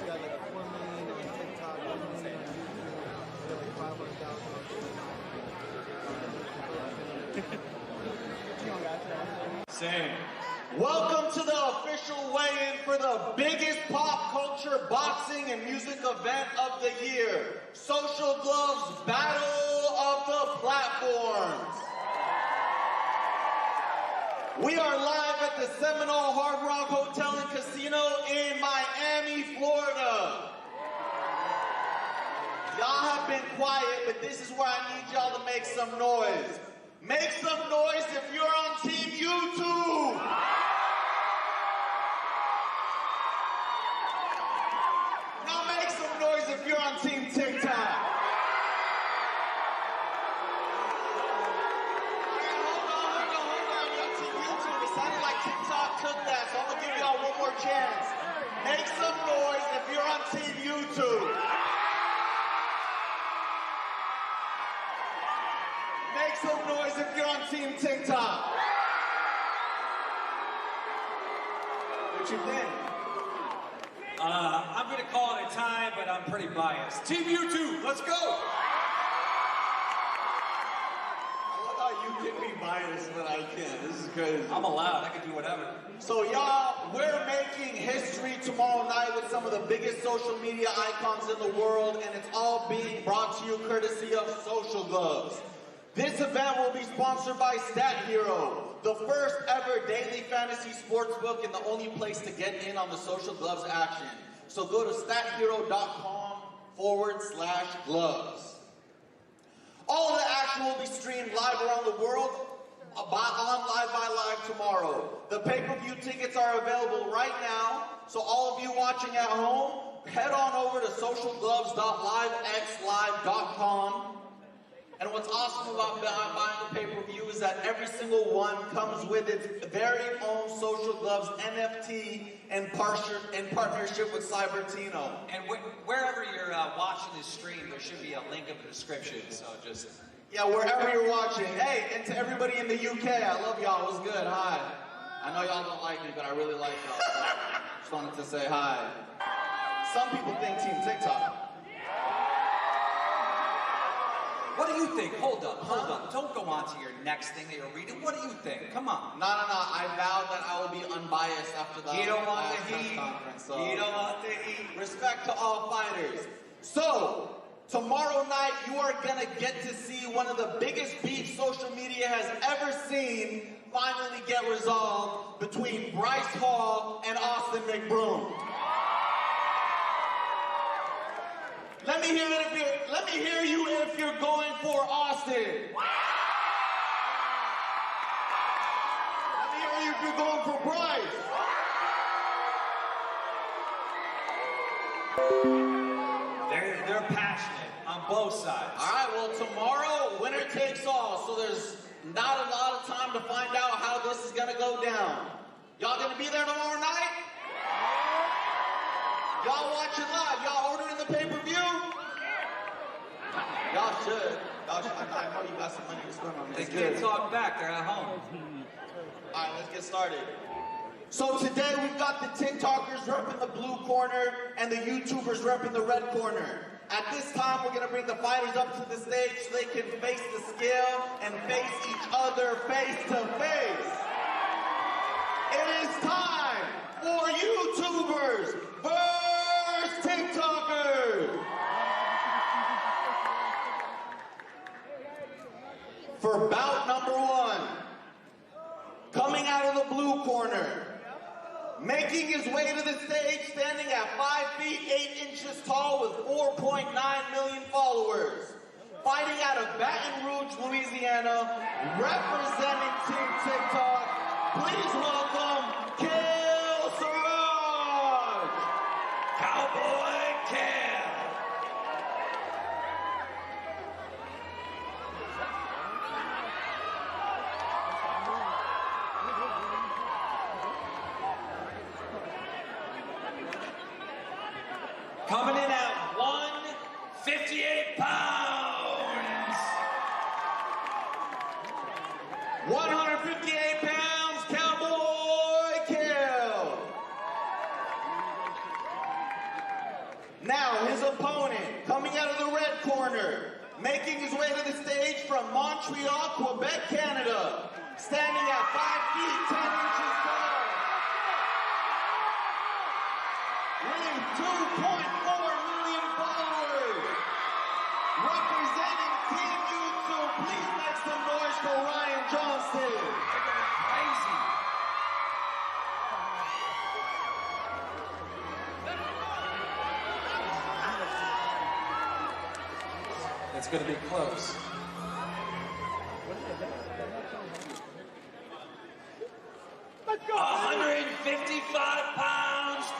We got like 4 million on TikTok, 1 million on YouTube, like 500,000 on Twitter. Same. Welcome to the official weigh-in for the biggest pop culture, boxing, and music event of the year. Social Gloves Battle of the Platforms. We are live at the Seminole Hard Rock Hotel and Casino in Miami, Florida. Y'all have been quiet, but this is where I need y'all to make some noise. Make some noise if you're on Team YouTube. Now make some noise if you're on Team TikTok. TikTok took that, so I'm gonna give y'all one more chance. Make some noise if you're on Team YouTube. Make some noise if you're on Team TikTok. What you think? I'm gonna call it a tie, but I'm pretty biased. Team YouTube, let's go! You can be biased, but I can't. This is crazy. I'm allowed. I can do whatever. So y'all, we're making history tomorrow night with some of the biggest social media icons in the world, and it's all being brought to you courtesy of Social Gloves. This event will be sponsored by Stat Hero, the first ever daily fantasy sports book and the only place to get in on the Social Gloves action. So go to stathero.com/gloves. All of the action will be streamed live around the world on Live by Live tomorrow. The pay-per-view tickets are available right now, so all of you watching at home, head on over to socialgloves.livexlive.com. And what's awesome about buying the pay-per-view is that every single one comes with its very own Social Gloves NFT in partnership with Cybertino. And wherever you're watching this stream, there should be a link in the description, so just... Yeah, wherever you're watching. Hey, and to everybody in the UK, I love y'all. What's good? Hi. I know y'all don't like me, but I really like y'all. So just wanted to say hi. Some people think Team TikTok. What do you think? Hold up. Don't go on to your next thing that you're reading. What do you think? Come on. No. I vowed that I will be unbiased after the You don't want the heat. conference. So You don't want the heat. respect to all fighters. So, tomorrow night, you are going to get to see one of the biggest beefs social media has ever seen finally get resolved between Bryce Hall and Austin McBroom. Let me hear you if you're going for Austin. Let me hear you if you're going for Bryce. They're passionate on both sides. All right, well, tomorrow, winner takes all, so there's not a lot of time to find out how this is going to go down. Y'all going to be there tomorrow night? Y'all watching live? Y'all ordering the pay-per-view? Y'all should. I know you got some money to spend on this. They can't talk back. They're at home. All right, let's get started. So today we've got the TikTokers repping the blue corner and the YouTubers repping the red corner. At this time, we're going to bring the fighters up to the stage so they can face the scale and face each other face to face. It is time for YouTubers versus TikTokers. For bout number one, coming out of the blue corner, making his way to the stage, standing at 5 feet 8 inches tall with 4.9 million followers, fighting out of Baton Rouge, Louisiana, representing Team TikTok. Please welcome Kale Siraj. Cowboy Kale. Coming in at 158 pounds. 158 pounds, Cowboy Kale. Now, his opponent, coming out of the red corner, making his way to the stage from Montreal, Quebec, Canada, standing at 5 feet 10 inches tall, with 2.4 million followers, representing Team YouTube. Please make some noise for Ryan Johnston. Crazy. It's going to be close. Let's go. 155 pounds, .6.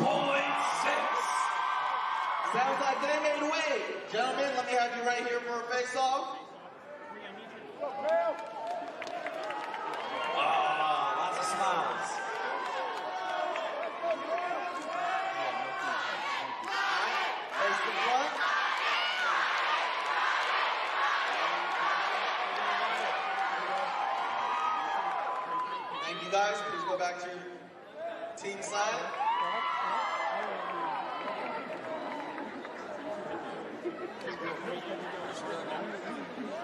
Sounds like they made weight. Gentlemen, let me have you right here for a face-off. Oh, lots of smiles. Face the front. Thank you guys. Please go back to your team side.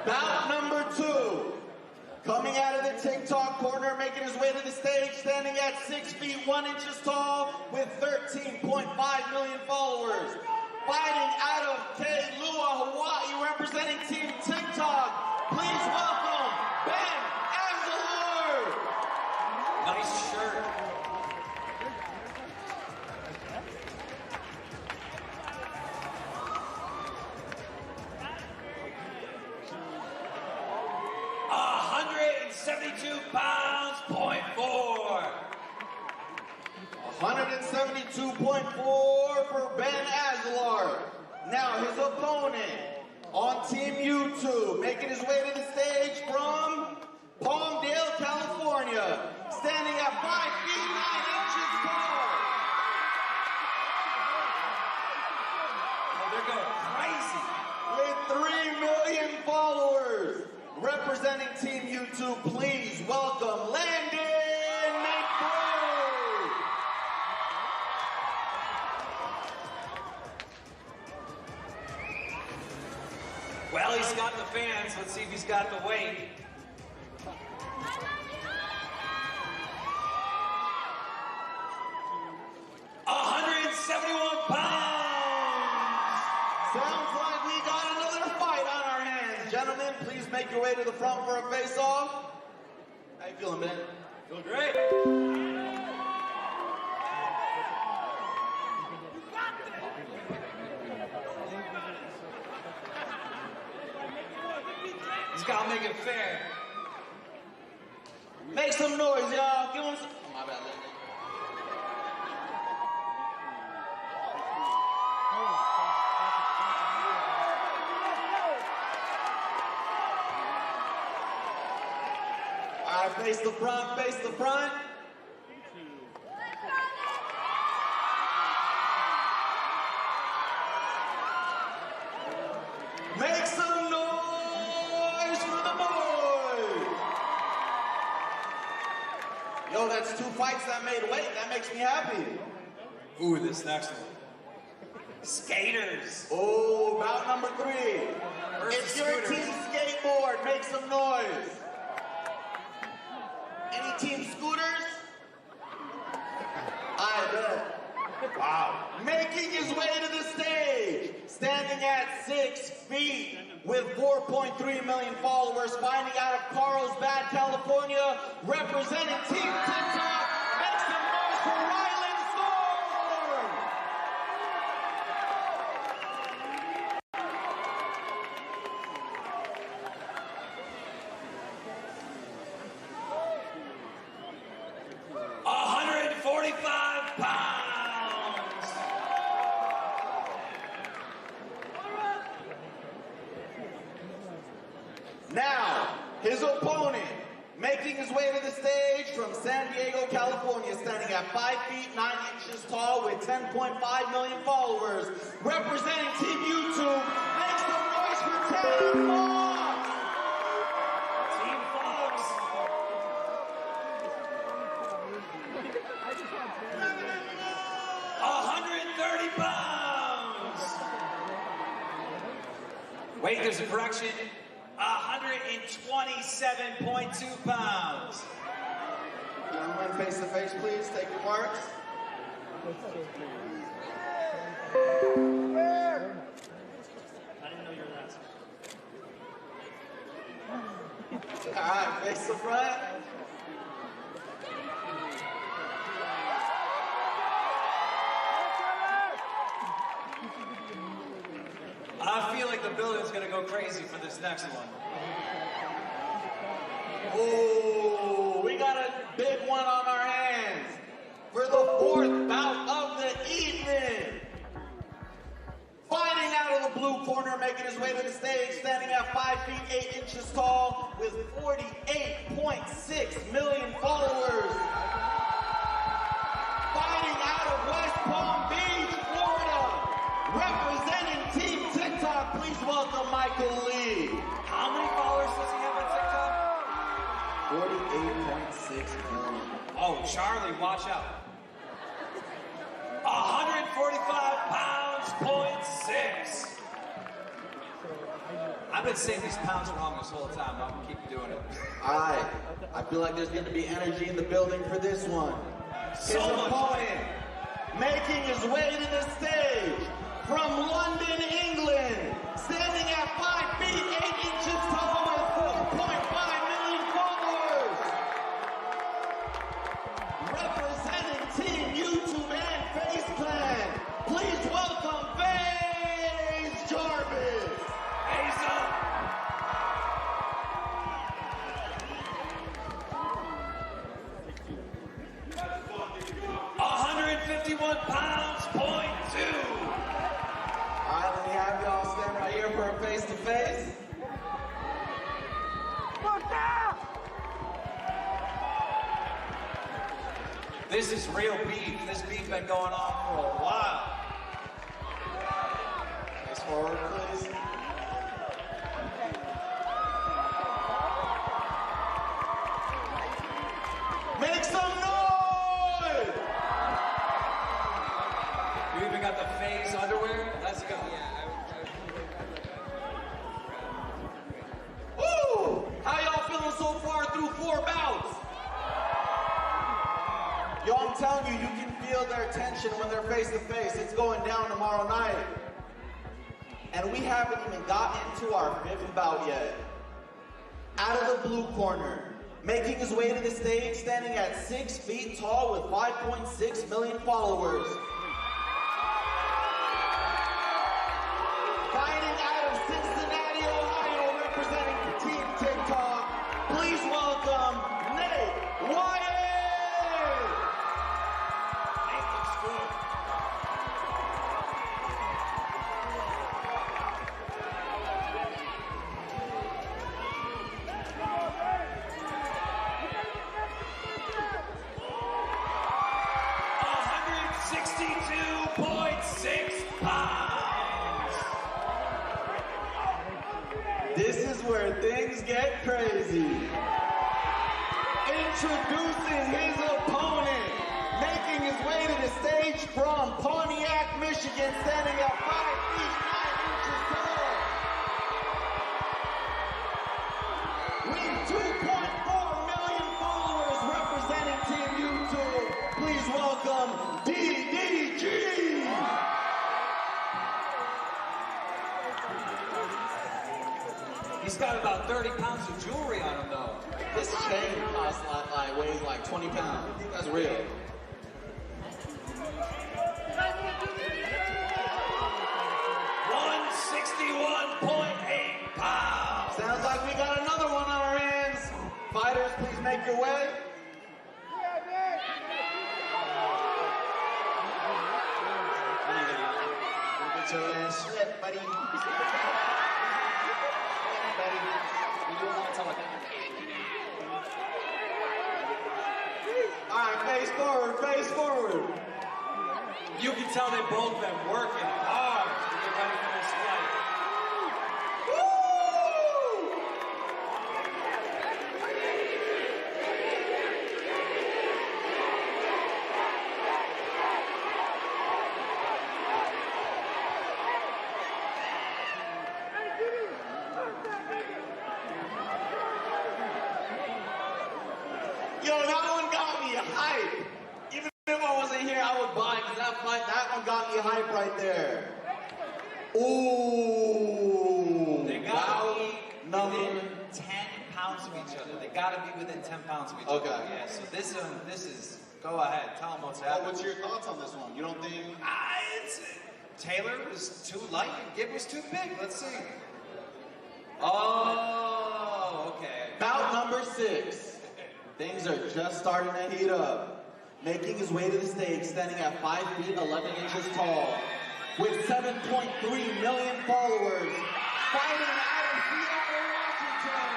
Bout number 2. Coming out of the TikTok corner, making his way to the stage, standing at 6 feet 1 inches tall with 13.5 million followers. Fighting out of Kailua, Hawaii, representing Team TikTok. Please welcome Ben Azelard. Nice shirt. £172, .4. 172.4 for Ben Azelard. Now his opponent on Team YouTube, making his way to the stage from Palmdale, California, standing at 5 feet 9 inches tall. Oh, they're going crazy. With 3 million followers, representing Team YouTube, please welcome Landon McBroom. Well, he's got the fans. Let's see if he's got the weight. £171. Sounds like we got another fight on our hands. Gentlemen, please make your way to the front for a face-off. How you feeling, man? Feeling great. He's got to make it fair. Make some noise, y'all. Give him some... Oh, my bad, Landon. All right, face the front, face the front. Make some noise for the boys. Yo, that's 2 fights that made weight. That makes me happy. Ooh, this next one. Skaters. Oh, bout number 3. Versus It's your scooters. team skateboard. Make some noise. Any team scooters? I bet. Wow. Making his way to the stage, standing at 6 feet with 4.3 million followers, fighting out of Carlsbad, California, representing Team TikTok. Make some noise for Ryland Storm. £145. Now, his opponent, making his way to the stage from San Diego, California, standing at 5 feet 9 inches tall with 10.5 million followers, representing Team YouTube. Make some noise for Team Fox. Team Fox. £130. Wait, there's a correction. 127.2 pounds. Gentlemen, face to face, please. Take your marks. I didn't know you were that. All right, face the front. I feel like the building's gonna go crazy for this next one. Oh, we got a big one on our hands for the fourth bout of the evening. Fighting out of the blue corner, making his way to the stage, standing at 5 feet 8 inches tall with 48.6 million followers. Fighting out of West Palm Beach, Florida, representing Team TikTok, please welcome Michael Lee. How many followers does he have on TikTok? 48.6 million. Oh, Charlie, watch out. 145 pounds, 0.6. I've been saying these pounds wrong this whole time. I'm gonna keep doing it. All right, I feel like there's going to be energy in the building for this one. His So much. opponent, making his way to the stage from London, England, standing at 5 feet 8 inches tall with 4.5 million followers. Representing Team YouTube and Face Clan, please welcome FaZe Jarvis. Face up. £151, 0.2. All right, let me have y'all stand right here for a face-to-face. This is real beef. This beef been going on for a while. Face forward, please. Make some noise! You even got the FaZe underwear? Let's go. Woo! How y'all feeling so far through 4 bouts? Yo, I'm telling you, you can feel their tension when they're face to face. It's going down tomorrow night. And we haven't even gotten into our 5th bout yet. Out of the blue corner, making his way to the stage, standing at 6 feet tall with 5.6 million followers. Fighting out of Cincinnati, Ohio, representing Team TikTok, please welcome Nate Wyatt! This is where things get crazy. Introducing his opponent, making his way to the stage from Pontiac, Michigan, standing at 5 feet 9 inches tall. With 2.4 million followers representing Team YouTube, please welcome DDG. He's got about 30 pounds of jewelry on him, though. This chain costs weighs like 20 pounds. That's real. £161.8 pounds. Sounds like we got another one on our hands. Fighters, please make your way. Get your ass slipped, buddy. All right, face forward, face forward. You can tell they both been working hard to get ready for this fight. hype right there. Ooh. They gotta be number within 10 pounds of each other. They gotta be within 10 pounds of each other. Okay. Yeah, so this is, go ahead, tell them what's happening. What's your thoughts on this one? You don't think? Taylor was too light and Gibb was too big. Let's see. Oh, okay. Bout number 6. Things are just starting to heat up. Making his way to the stage, standing at 5 feet 11 inches tall, with 7.3 million followers, fighting out of Seattle, Washington.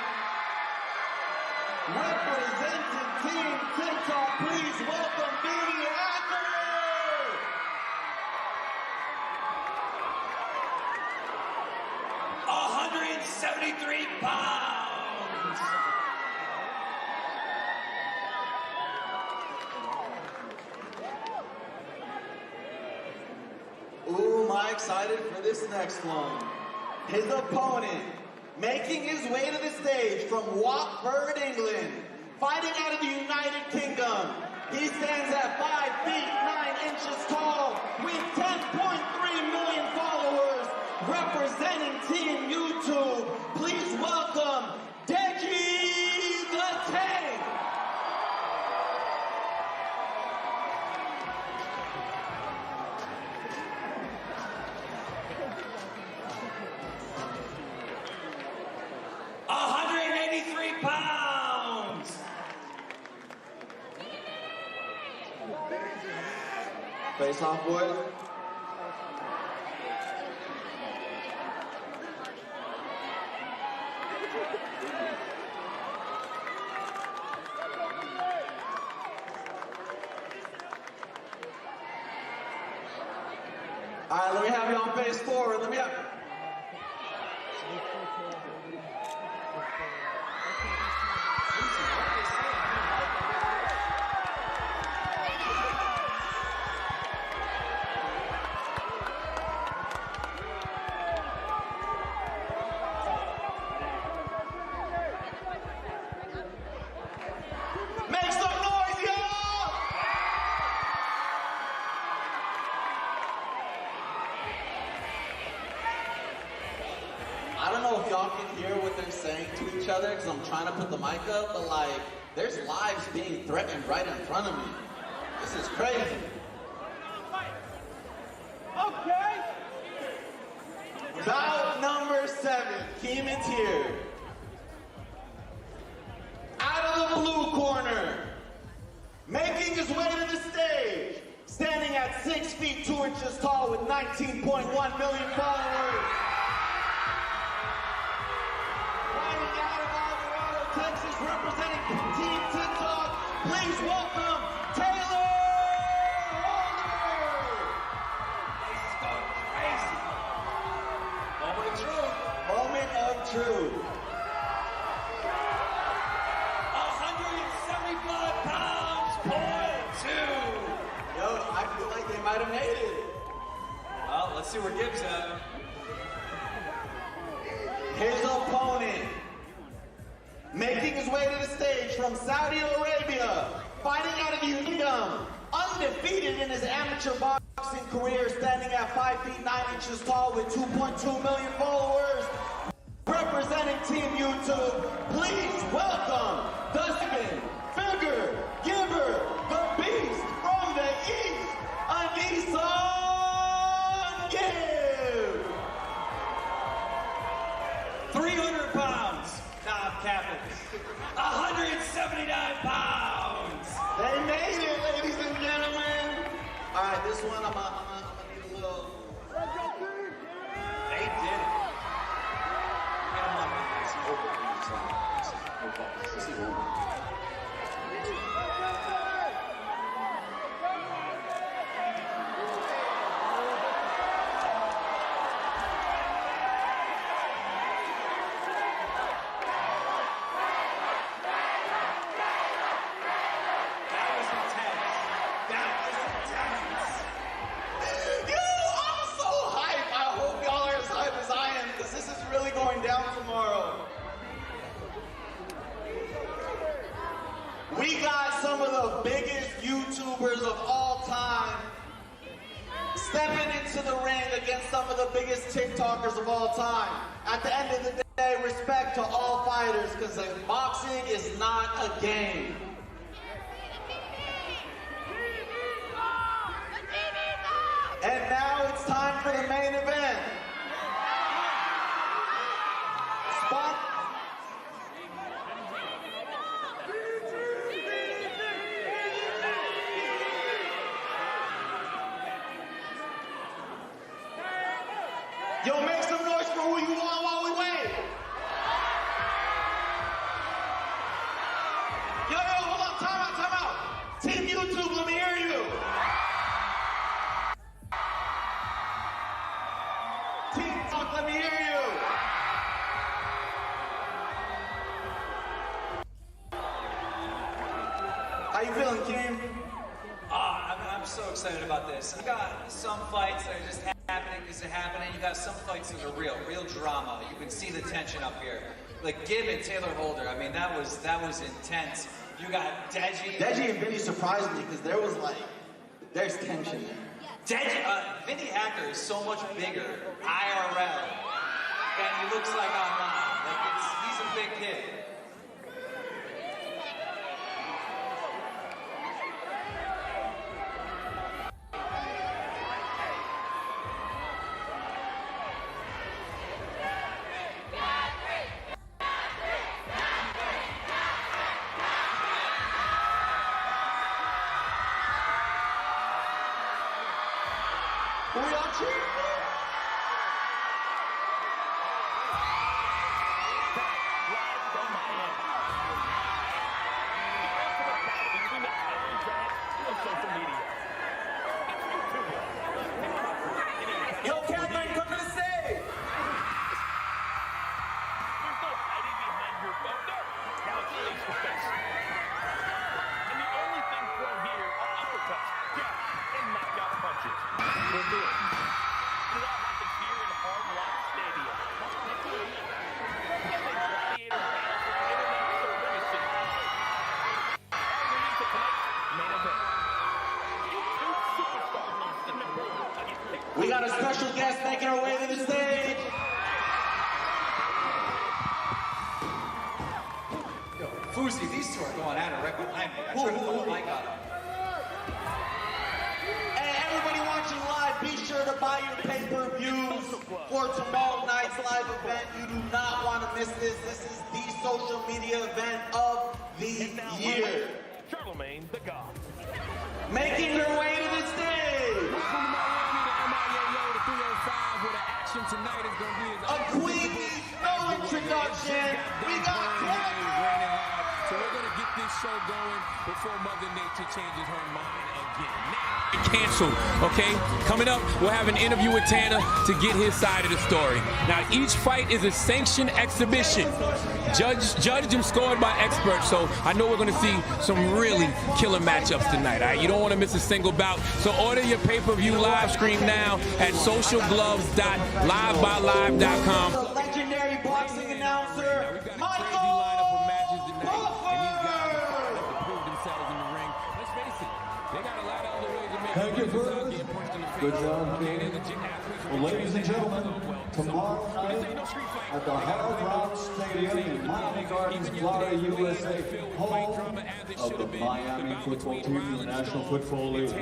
Representing Team TikTok, please welcome Baby Acker! 173 pounds! Ooh, am I excited for this next one. His opponent, making his way to the stage from Watford, England, fighting out of the United Kingdom. He stands at 5 feet 9 inches tall with 10.3 million followers, representing Team YouTube. Please welcome Deji the Tank. £183. Face off, boys. All right, let me have you on face forward. Let me have. Make some noise, y'all! I don't know if y'all can hear what they're saying to each other because I'm trying to put the mic up, but like, there's lives being threatened right in front of me. This is crazy. Okay. Bout number 7, Keeman's here. Out of the blue corner, making his way to the stage, standing at 6 feet 2 inches tall with 19.1 million followers. Fighting out of Alvarado, Texas, representing Team TikTok, please welcome Taylor Holder. This is going crazy. Moment of truth. Moment of truth. 175 pounds, .2. Yo, I feel like they might have made it. Well, let's see where Gibbs at. His opponent, making his way to the stage from Saudi Arabia, fighting out of the kingdom, undefeated in his amateur boxing career, standing at 5 feet 9 inches tall with 2.2 million followers, representing Team YouTube. Please welcome the seven-figure giver, the beast from the east, Anissa Gibb. 300 pounds. Nah, I'm capping. 179 pounds. They made it, ladies and gentlemen. All right, this one I'm gonna need a little. They did it. Get him on my nice open. This is over. That was intense. into the ring against some of the biggest TikTokers of all time. At the end of the day, respect to all fighters, because boxing is not a game. And now it's time for the main event. Yo, make some noise for who you are while we wait. Yo, hold on, time out. Team YouTube, let me hear you. Team Talk, let me hear you. How you feeling, Kim? I'm so excited about this. You got some fights that are just happening because they're happening. You got some fights that are real drama. You can see the tension up here. Like Gib and Taylor Holder. I mean, that was intense. You got Deji. Deji and Vinny surprised me because there's tension there. Deji, Vinny Hacker is so much bigger IRL than he looks like online. Like he's a big kid. We are cheering. Yo, Catherine, come to the stage. There's no hiding behind your thunder. Now it's face to face. And the only thing thrown here are uppercuts, jabs, and knockout punches. We'll do it. It all happens here in Hard Rock Stadium. Gladiator battle for international supremacy. Our leading to tonight's main event. Two superstars in the world against six. We got a special guest making our way to the stage. Yo, Fuzi, these two are going at it right behind me. I tried to put a mic on them. Hey, everybody watching live, be sure to buy your pay-per-views for tomorrow night's live event. You do not want to miss this. This is the social media event of the year. Charlemagne the God. Making her way to the stage, a queen needs no introduction. We got Clever. So we're going to get this show going before Mother Nature changes her mind again. Now, canceled, okay? Coming up, we'll have an interview with Tanner to get his side of the story. Now, each fight is a sanctioned exhibition. Judged and scored by experts, so I know we're going to see some really killer matchups tonight, all right? You don't want to miss a single bout. So order your pay-per-view live stream now at socialgloves.liveby.live.com. The legendary boxing announcer, Michael Thank you, Bruce. Good job, King. Well, ladies and gentlemen, tomorrow night at the Hard Rock Stadium in Miami Gardens, Florida, USA, home of the Miami football team, the National Football League.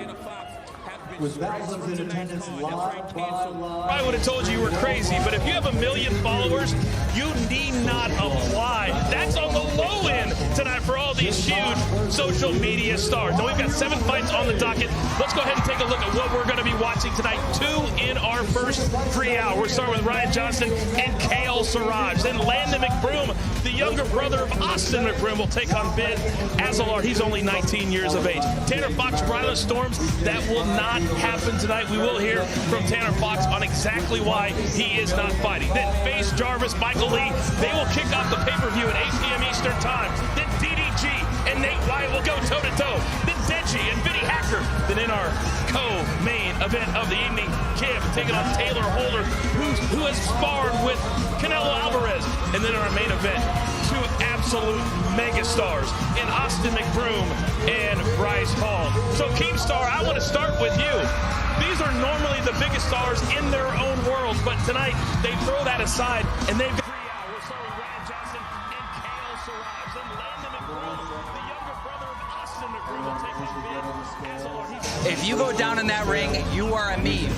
With thousands in attendance live by live. I would have told you were crazy, but if you have 1 million followers, you need not apply. That's on the low end tonight for all these huge social media stars. Now we've got 7 fights on the docket. Let's go ahead and take a look at what we're going to be watching tonight. 2 in our first 3 hours. We're starting with Ryan Johnson and Kale Siraj. Then Landon McBroom, the younger brother of Austin McBroom, will take on Ben Azelard. He's only 19 years of age. Tanner Fox, Ryland Storms, that will not happen tonight. We will hear from Tanner Fox on exactly why he is not fighting. Then Face Jarvis, Michael Lee, they will kick off the pay-per-view at 8 p.m. Eastern Time. Then DDG and Nate Wyatt will go toe-to-toe. Then Deji and Vinny Hacker. Then in our co-main event of the evening, Kim taking on Taylor Holder, who has sparred with Canelo Alvarez. And then our main event, 2 absolute megastars in Austin McBroom and Bryce Hall. So Keemstar, I want to start with you. These are normally the biggest stars in their own worlds, but tonight they throw that aside and they've got 3 hours. So Ryan Johnson and Kale Siraj and Landon McBroom, the younger brother of Austin McBroom, will take on big as a Lord. If you go down in that ring, you are a meme.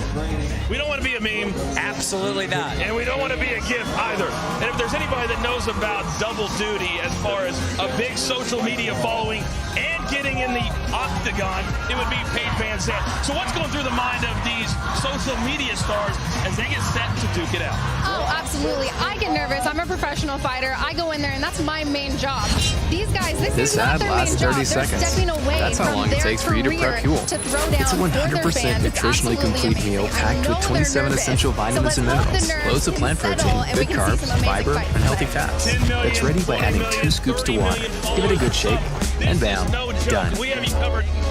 We don't want to be a meme. Absolutely not. And we don't want to be a GIF either. And if there's anybody that knows about double duty as far as a big social media following and getting in the octagon, it would be Paige VanZant. So what's going through the mind of these social media stars as they get set to duke it out? Oh, absolutely. I get nervous. I'm a professional fighter. I go in there, and that's my main job. These guys, this is not their main job. They're stepping away That's how long from it takes for you to prep fuel. It's a 100% nutritionally complete meal packed with 27 essential vitamins and minerals, loads of plant protein, good carbs, fiber, and healthy fats. It's ready by adding 2 scoops to water. Give it a good shake, and bam, done.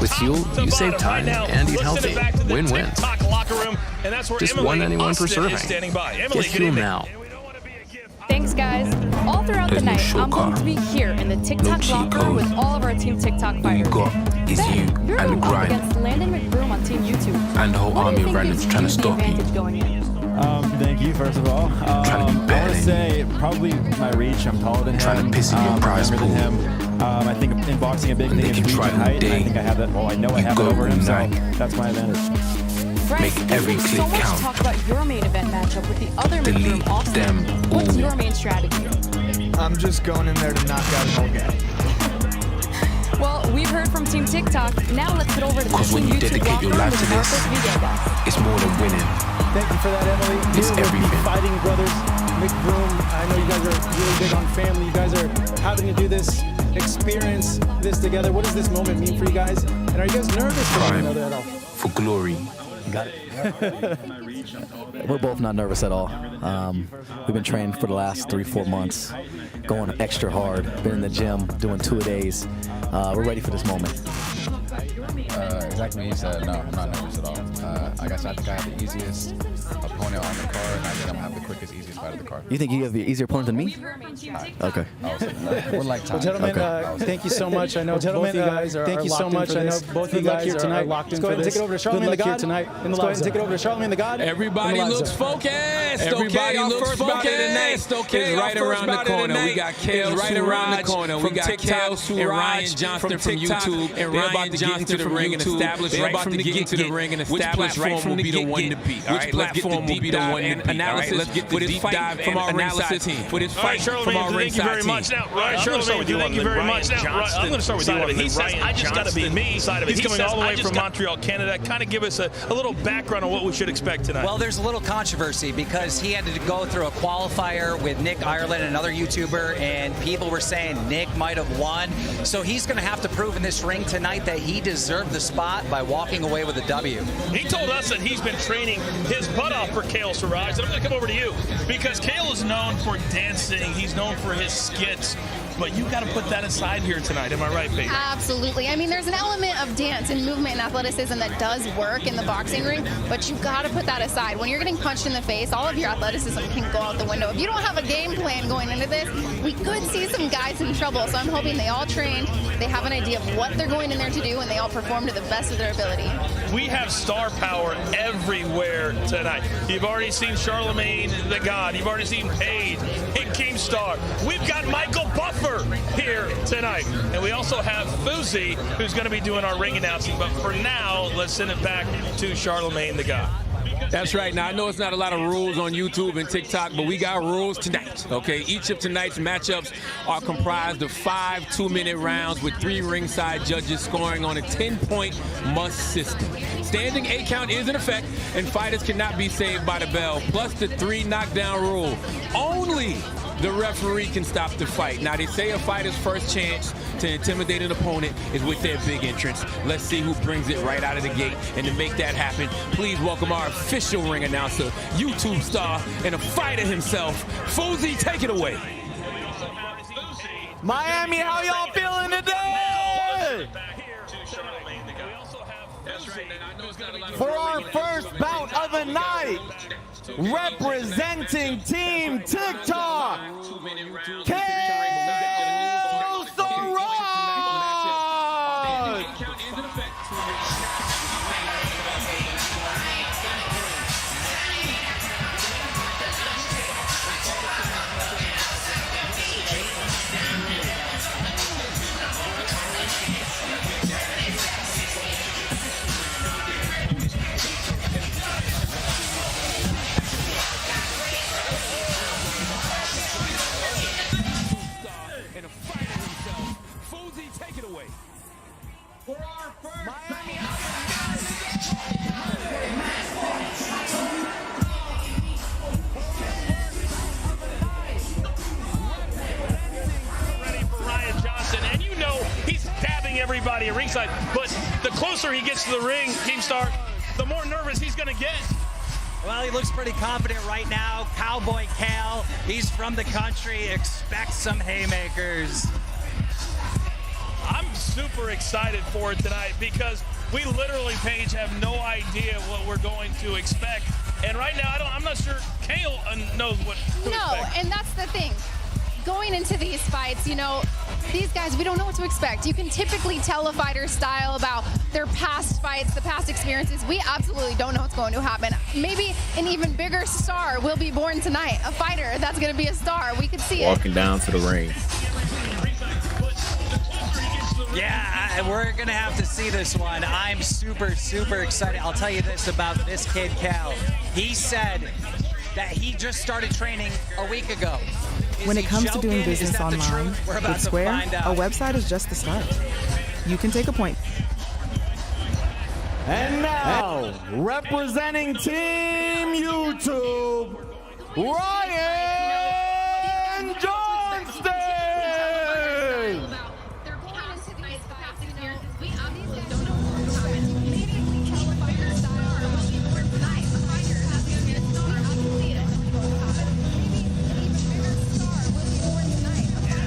With Fuel, you save time and eat healthy. Win-win. Just $1.91 per serving. Get Fuel now. Thanks, guys. All throughout the night, I'm going to be here in the TikTok locker room with all of our Team TikTok fighters. Is you You're and the going up grind against Landon McBroom on Team YouTube. and the whole army of randoms trying to stop you. Thank you, first of all. Trying to be I better want to than say probably my reach. I'm taller than him. Trying to piss in your prize I'm younger than pool. him. I think in boxing a big And thing they is can reach try and all height. And I day. think I have that. Well, I know I You have it go over him, so now. that's my advantage. Make every so click much count. to talk about your main event matchup with the other Delete McBroom Austin. them What's all. your main strategy? I'm just going in there to knock out an old guy. Well, we've heard from Team TikTok. Now let's head over to the Because when Team you YouTube dedicate locker your room life with to this, Marcos Villegas. it's more than winning. Thank you for that, Emily. It's Here with everything. the Fighting Brothers McBroom. I know you guys are really big on family. You guys are having to do this, experience this together. What does this moment mean for you guys? And are you guys nervous for one another at all? For glory. Got it. We're both not nervous at all. We've been training for the last 3-4 months, going extra hard, been in the gym, doing 2-a-days. We're ready for this moment. Exactly what you said. No, I'm not nervous at all. I guess I think I have the easiest opponent on the card, and I think I'm going to have the quickest, easiest fight of the card. You think you have the easier opponent than me? Okay. We're like time. Well, gentlemen, thank you so much. I know both you guys are locked in for this. Both you guys are locked in for this. Let's go ahead and take it over to Charlamagne the God tonight. Let's go ahead and take it over to Charlamagne the God. Everybody looks focused. Everybody looks focused. Okay, right around the corner. We got Kale right around the corner. We got Kale and Ryan Johnson from YouTube, and Ryan Johnson from ring and establish right from the get to the ring and establish right from the get. Which platform will be the one to beat? Analysis. Let's get the deep dive from our analysis team. For this fight from our ringside team. Right, Charlamagne, thank you very much. Now, I'm going to start with you on the Ryan I just got to be me side of it. He's coming all the way from Montreal, Canada. Kind of give us a little background on what we should expect tonight. Well, there's a little controversy because he had to go through a qualifier with Nick Ireland, another YouTuber, and people were saying Nick might have won. So he's going to have to prove in this ring tonight that he deserved the spot by walking away with a W. He told us that he's been training his butt off for Kale Siraj. And I'm going to come over to you because Kale is known for dancing. He's known for his skits. But you got to put that aside here tonight. Am I right, baby? Absolutely. I mean, there's an element of dance and movement and athleticism that does work in the boxing ring, but you got to put that aside. When you're getting punched in the face, all of your athleticism can go out the window. If you don't have a game plan going into this, we could see some guys in trouble. So I'm hoping they all trained, they have an idea of what they're going in there to do, and they all perform to the best of their ability. We have star power everywhere tonight. You've already seen Charlamagne the God. You've already seen Paige and Keemstar. We've got Michael Buffer here tonight. And we also have Fuzi, who's going to be doing our ring announcing. But for now, let's send it back to Charlamagne the God. That's right. Now, I know it's not a lot of rules on YouTube and TikTok, but we got rules tonight, okay? Each of tonight's matchups are comprised of 5 2-minute rounds with 3 ringside judges scoring on a 10-point must system. Standing 8 count is in effect, and fighters cannot be saved by the bell, plus the 3 knockdown rule. Only the referee can stop the fight. Now, they say a fighter's first chance to intimidate an opponent is with their big entrance. Let's see who brings it right out of the gate. And to make that happen, please welcome our official ring announcer, YouTube star, and a fighter himself, Fuzi. Take it away. Miami, how y'all feeling today? For our first bout of the night, representing Team TikTok, Kale ringside. But the closer he gets to the ring, Keemstar, the more nervous he's going to get. Well, he looks pretty confident right now. Cowboy Cal, he's from the country. Expect some haymakers. I'm super excited for it tonight because we literally, Paige, have no idea what we're going to expect. And right now, I'm not sure Kale knows what to expect. And that's the thing. Going into these fights, you know, these guys, we don't know what to expect. You can typically tell a fighter's style about their past fights, the past experiences. We absolutely don't know what's going to happen. Maybe an even bigger star will be born tonight. A fighter that's going to be a star. We could see walking down to the ring. Yeah, we're going to have to see this one. I'm super, super excited. I'll tell you this about this kid, Cal. He said that he just started training a week ago. When it comes to doing business online with Square, a website is just the start. You can take a point. And now, representing Team YouTube, Ryan Johnston!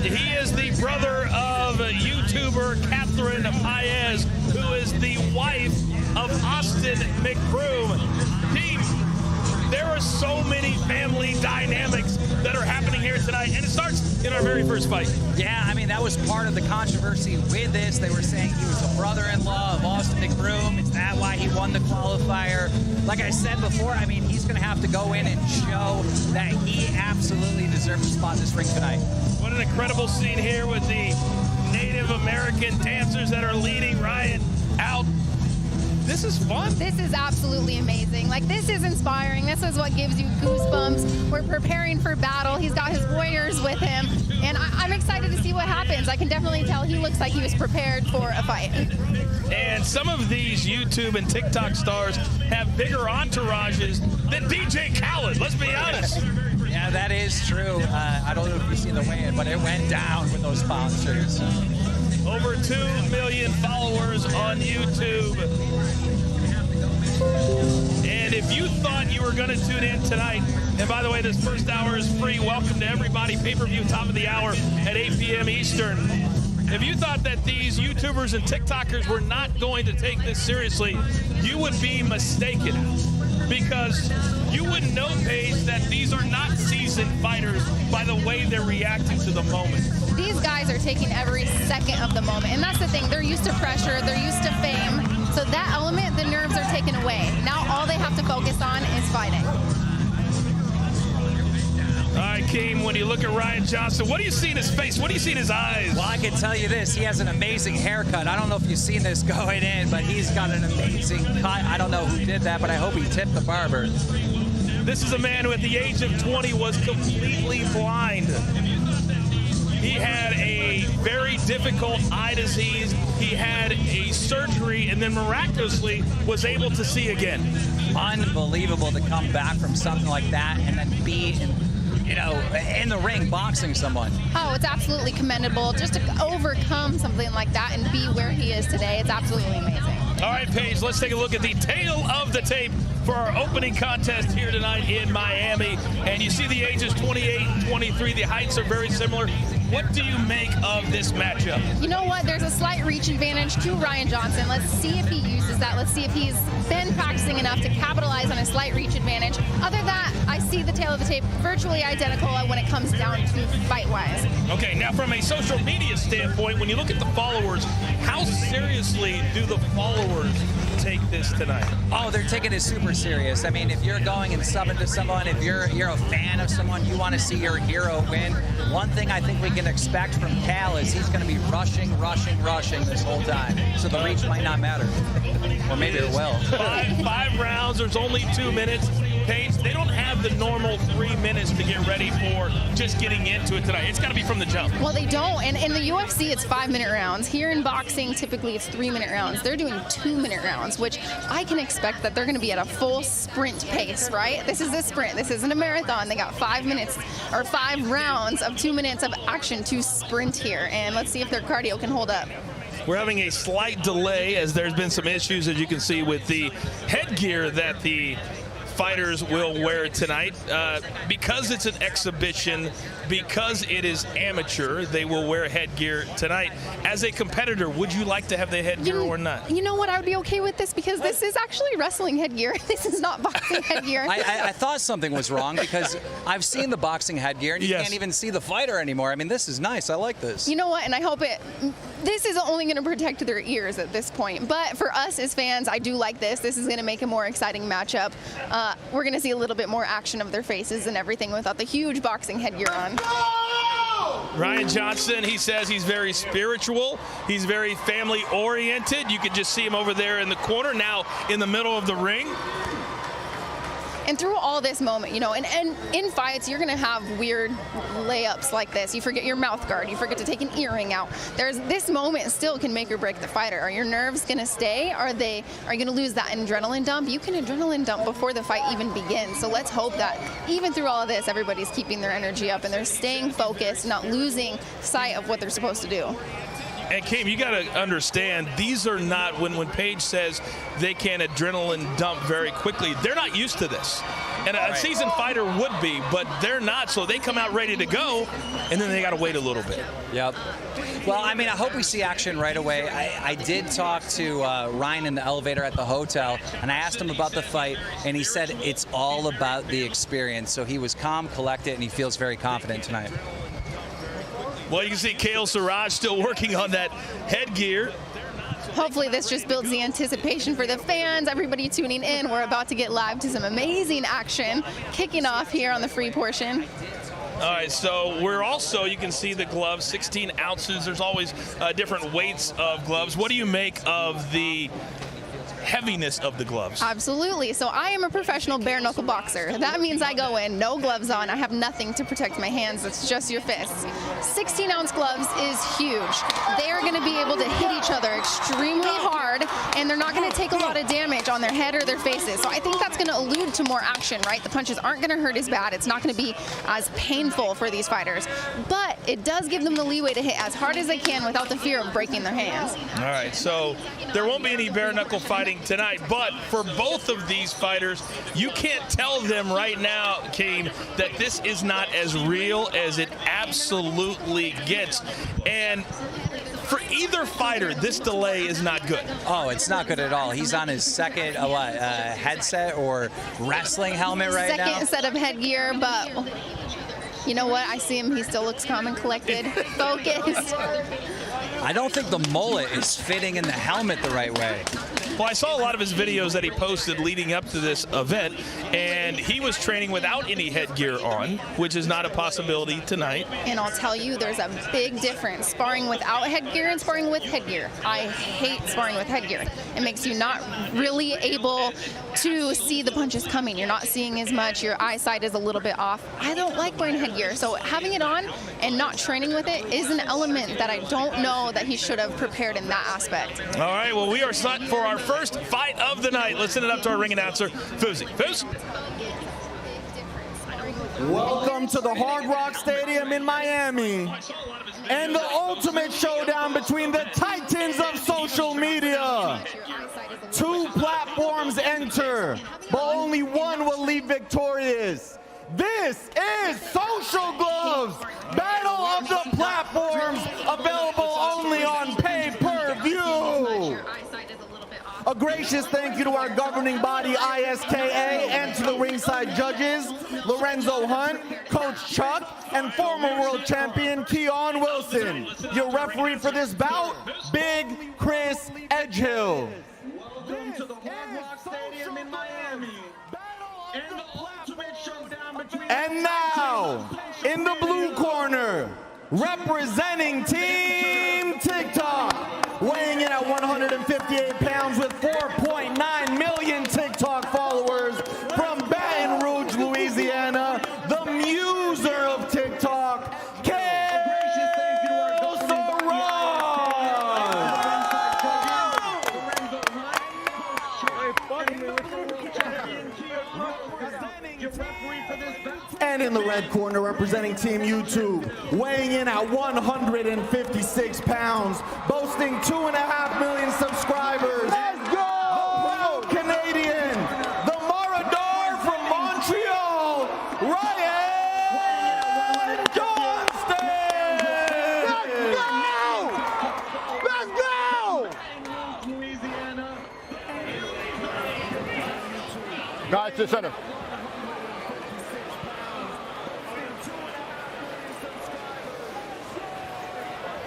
He is the brother of YouTuber Catherine Paez, who is the wife of Austin McBroom. Team, there are so many family dynamics that are happening here tonight, and it starts in our very first fight. Yeah, I mean, that was part of the controversy with this. They were saying he was the brother-in-law of Austin McBroom. Is that why he won the qualifier? Like I said before, I mean, he's going to have to go in and show that he absolutely deserves a spot in this ring tonight. What an incredible scene here with the Native American dancers that are leading Ryan out. This is fun. This is absolutely amazing. Like, this is inspiring. This is what gives you goosebumps. We're preparing for battle. He's got his warriors with him, and I'm excited to see what happens. I can definitely tell he looks like he was prepared for a fight. And some of these YouTube and TikTok stars have bigger entourages than DJ Khaled, let's be honest. Yeah, that is true. I don't know if you've seen the weigh-in, but it went down with those sponsors. Over 2 million followers on YouTube. And if you thought you were going to tune in tonight, and by the way, this first hour is free. Welcome to everybody. Pay-per-view top of the hour at 8 p.m. Eastern. If you thought that these YouTubers and TikTokers were not going to take this seriously, you would be mistaken. Because you wouldn't know, Paige, that these are not seasoned fighters by the way they're reacting to the moment. These guys are taking every second of the moment, and that's the thing. They're used to pressure. They're used to fame. So that element, the nerves are taken away. Now all they have to focus on is fighting. All right, Keem, when you look at Ryan Johnston, what do you see in his face? What do you see in his eyes? Well, I can tell you this. He has an amazing haircut. I don't know if you've seen this going in, but he's got an amazing cut. I don't know who did that, but I hope he tipped the barber. This is a man who at the age of 20 was completely blind. He had a very difficult eye disease. He had a surgery and then miraculously was able to see again. Unbelievable to come back from something like that and then be in the ring boxing someone. Oh, it's absolutely commendable just to overcome something like that and be where he is today. It's absolutely amazing. All right, Paige, let's take a look at the tail of the tape for our opening contest here tonight in Miami. And you see the ages 28 and 23. The heights are very similar. What do you make of this matchup? You know what? There's a slight reach advantage to Ryan Johnston. Let's see if he uses that. Let's see if he's been practicing enough to capitalize on a slight reach advantage. Other than that, I see the tail of the tape virtually identical when it comes down to fight-wise. Okay, now from a social media standpoint, when you look at the followers, how seriously do the followers take this tonight? Oh, they're taking it super serious. I mean, if you're going and subbing to someone, if you're a fan of someone, you want to see your hero win. One thing I think we can expect from Cal is he's going to be rushing this whole time. So the reach might not matter. Or maybe it will. Five rounds, there's only 2 minutes. Paige, they don't have the normal 3 minutes to get ready for just getting into it tonight. It's got to be from the jump. Well, they don't. And in the UFC, it's 5-minute rounds. Here in boxing, typically it's 3-minute rounds. They're doing 2-minute rounds, which I can expect that they're going to be at a full sprint pace, right? This is a sprint. This isn't a marathon. They got 5 minutes or 5 rounds of 2 minutes of action to sprint here. And let's see if their cardio can hold up. We're having a slight delay as there's been some issues, as you can see, with the headgear that the fighters will wear tonight. Because it's an exhibition, because it is amateur, they will wear headgear tonight. As a competitor, would you like to have the headgear or not? You know what? I would be okay with this because this is actually wrestling headgear. This is not boxing headgear. I thought something was wrong because I've seen the boxing headgear and you can't even see the fighter anymore. I mean, this is nice. I like this. You know what? And I hope this is only going to protect their ears at this point. But for us as fans, I do like this. This is going to make a more exciting matchup. We're going to see a little bit more action of their faces and everything without the huge boxing headgear on. Ryan Johnson, he says he's very spiritual. He's very family oriented. You could just see him over there in the corner, now in the middle of the ring. And through all this moment, you know, and in fights, you're going to have weird layups like this. You forget your mouth guard. You forget to take an earring out. This moment still can make or break the fighter. Are your nerves going to stay? Are you going to lose that adrenaline dump? You can adrenaline dump before the fight even begins. So let's hope that even through all of this, everybody's keeping their energy up and they're staying focused, not losing sight of what they're supposed to do. And Kim, you got to understand, these are not, when Paige says they can adrenaline dump very quickly, they're not used to this. And a seasoned fighter would be, but they're not, so they come out ready to go, and then they got to wait a little bit. Yep. Well, I mean, I hope we see action right away. I did talk to Ryan in the elevator at the hotel, and I asked him about the fight, and he said it's all about the experience. So he was calm, collected, and he feels very confident tonight. Well, you can see Kale Siraj still working on that headgear. Hopefully this just builds the anticipation for the fans, everybody tuning in. We're about to get live to some amazing action kicking off here on the free portion. All right, so we're also, you can see the gloves, 16 ounces. There's always different weights of gloves. What do you make of the heaviness of the gloves? Absolutely. So I am a professional bare knuckle boxer. That means I go in, no gloves on. I have nothing to protect my hands. It's just your fists. 16-ounce gloves is huge. They are going to be able to hit each other extremely hard, and they're not going to take a lot of damage on their head or their faces. So I think that's going to allude to more action, right? The punches aren't going to hurt as bad. It's not going to be as painful for these fighters. But it does give them the leeway to hit as hard as they can without the fear of breaking their hands. All right, so there won't be any bare knuckle fighting tonight, but for both of these fighters, you can't tell them right now, Kane, that this is not as real as it absolutely gets. And for either fighter, this delay is not good. Oh, it's not good at all. He's on his second headset or wrestling helmet right now. Second set of headgear, but you know what? I see him. He still looks calm and collected, focused. I don't think the mullet is fitting in the helmet the right way. Well, I saw a lot of his videos that he posted leading up to this event, and he was training without any headgear on, which is not a possibility tonight. And I'll tell you, there's a big difference sparring without headgear and sparring with headgear. I hate sparring with headgear. It makes you not really able to see the punches coming. You're not seeing as much. Your eyesight is a little bit off. I don't like wearing headgear, so having it on and not training with it is an element that I don't know that he should have prepared in that aspect. All right, well, we are set for our first fight of the night. Let's send it up to our ring announcer, Fousey. Foose? Welcome to the Hard Rock Stadium in Miami and the ultimate showdown between the titans of social media. Two platforms enter, but only one will leave victorious. This is Social Gloves, Battle of the Platforms, available only on pay-per-view. A gracious thank you to our governing body, ISKA, and to the ringside judges, Lorenzo Hunt, Coach Chuck, and former world champion, Keon Wilson. Your referee for this bout, Big Chris Edgehill. Welcome to the Hard Rock Stadium in Miami. And now, in the blue corner, representing Team TikTok, weighing in at 158 pounds with 4.9 million TikTok followers from Baton Rouge, Louisiana, the muser of TikTok, Kale Siraj. And in the red corner, representing Team YouTube, weighing in at 156 pounds, boasting 2.5 million subscribers. Let's go! The proud Canadian, the Marador from Montreal, Ryan Johnston! Let's go! Guys, to the center.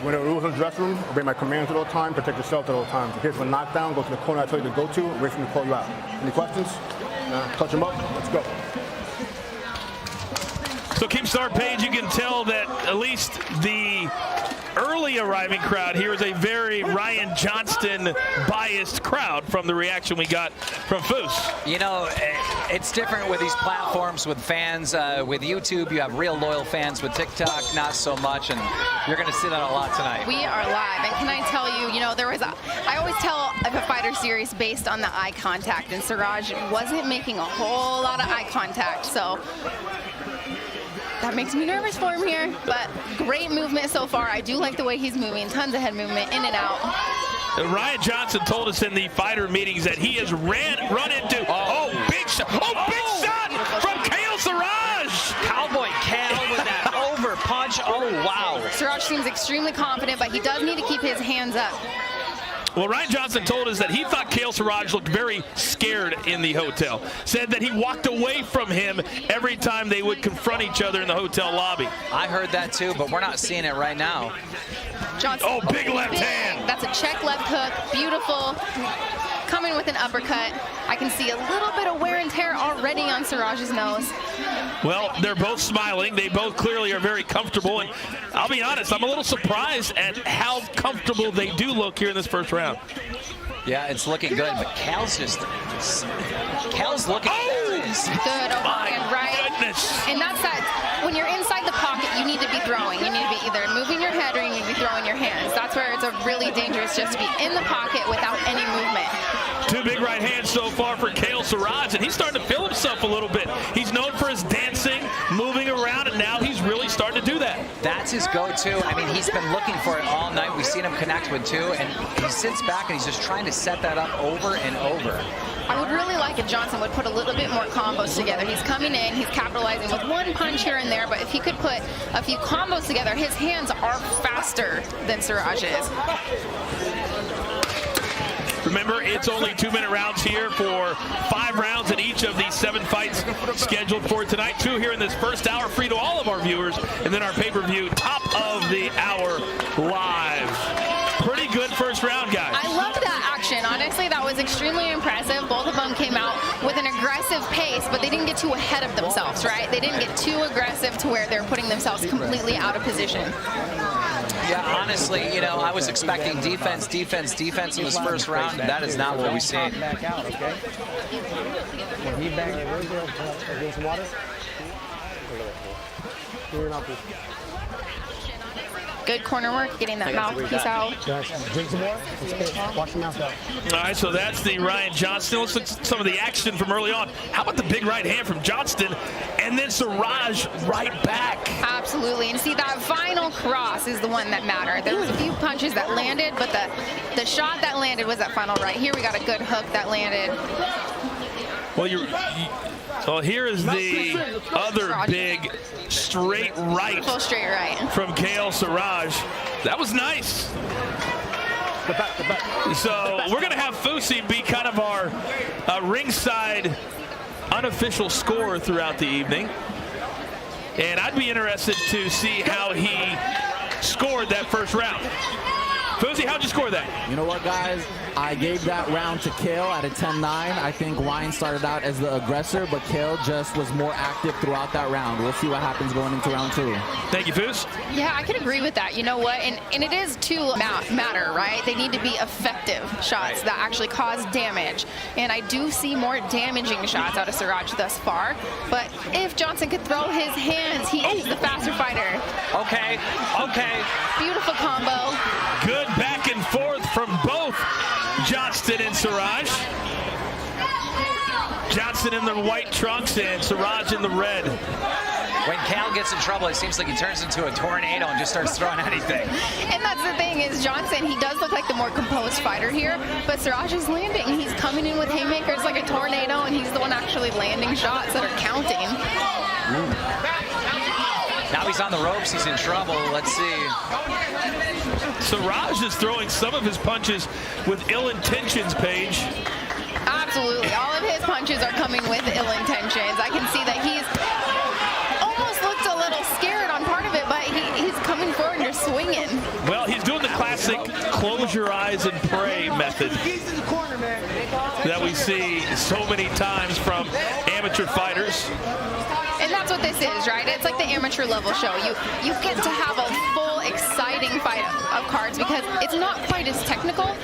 When the rules in the dressing room, obey my commands at all times, protect yourself at all times. In case of a knockdown, go to the corner I tell you to go to, wait for me to call you out. Any questions? Touch them up, let's go. So Keemstar Page, you can tell that at least the early arriving crowd here is a very Ryan Johnston biased crowd from the reaction we got from Foose. You know, it's different with these platforms with fans. With YouTube, you have real loyal fans. With TikTok, not so much, and you're going to see that a lot tonight. We are live, and can I tell you, you know, I always tell of a fighter series based on the eye contact, and Siraj wasn't making a whole lot of eye contact, so that makes me nervous for him here, but great movement so far. I do like the way he's moving. Tons of head movement, in and out. Ryan Johnson told us in the fighter meetings that he has run into, big shot. Oh, big shot from Kale Siraj. Cowboy Kale with that over punch. Oh, wow. Siraj seems extremely confident, but he does need to keep his hands up. Well, Ryan Johnson told us that he thought Kale Siraj looked very scared in the hotel. Said that he walked away from him every time they would confront each other in the hotel lobby. I heard that too, but we're not seeing it right now. Johnson, big left hand. That's a check left hook. Beautiful. Coming with an uppercut. I can see a little bit of wear and tear already on Siraj's nose. Well, they're both smiling. They both clearly are very comfortable. And I'll be honest, I'm a little surprised at how comfortable they do look here in this first round. Yeah, it's looking good, but Cal's looking good overhand right. Goodness. And that's that. When you're inside the pocket, you need to be throwing. You need to be either moving your head or you need to be throwing your hands. That's where it's a really dangerous just to be in the pocket without any movement. Two big right hands so far for Kale Siraj, and he's starting to feel himself a little bit. He's known for his dancing, moving around, and now he's really starting to do that. That's his go-to. I mean, he's been looking for it all night. We've seen him connect with two, and he sits back and he's just trying to set that up over and over. I would really like if Johnson would put a little bit more combos together. He's coming in, he's capitalizing with one punch here and there, but if he could put a few combos together, his hands are faster than Siraj's. Remember, it's only 2-minute rounds here for 5 rounds in each of these 7 fights scheduled for tonight. 2 here in this first hour, free to all of our viewers, and then our pay-per-view top of the hour live. Pretty good first round, guys. I love that action. Honestly, that was extremely impressive. Both of them came out with an aggressive pace, but they didn't get too ahead of themselves, right? They didn't get too aggressive to where they're putting themselves completely out of position. Yeah, honestly, you know, I was expecting defense in this first round, and that is not what we see. Back out, okay? When he back against water. Good corner work, getting that mouthpiece out. Drink some more. Wash your mouth out. All right, so that's the Ryan Johnston. Let's look at some of the action from early on. How about the big right hand from Johnston? And then Siraj right back. Absolutely. And see, that final cross is the one that mattered. There was a few punches that landed, but the shot that landed was that final right. Here we got a good hook that landed. Well, so here is the other big straight right. Full straight right. From Kale Siraj. That was nice. So we're going to have Fousey be kind of our ringside unofficial scorer throughout the evening. And I'd be interested to see how he scored that first round. Fousey, how'd you score that? You know what, guys? I gave that round to Kale at a 10-9. I think Ryan started out as the aggressor, but Kale just was more active throughout that round. We'll see what happens going into round 2. Thank you, Foose. Yeah, I can agree with that. You know what? And it is to matter, right? They need to be effective shots that actually cause damage. And I do see more damaging shots out of Siraj thus far. But if Johnson could throw his hands, he is the faster fighter. Okay. Beautiful combo. Good back and forth from both Johnston and Siraj. Johnston in the white trunks and Siraj in the red. When Cal gets in trouble, it seems like he turns into a tornado and just starts throwing anything. And that's the thing is Johnson, he does look like the more composed fighter here, but Siraj is landing. He's coming in with haymakers like a tornado, and he's the one actually landing shots that are counting. Now he's on the ropes. He's in trouble. Let's see. Siraj is throwing some of his punches with ill intentions, Paige. Absolutely. All of his punches are coming with ill intentions. I can see that he's almost looked a little scared on part of it, but he's coming forward and just swinging. Well, he's doing the classic close your eyes and pray method that we see so many times from amateur fighters. And that's what this is, right? It's like the amateur level show. You get to have a full, exciting fight of cards because it's not quite as technical,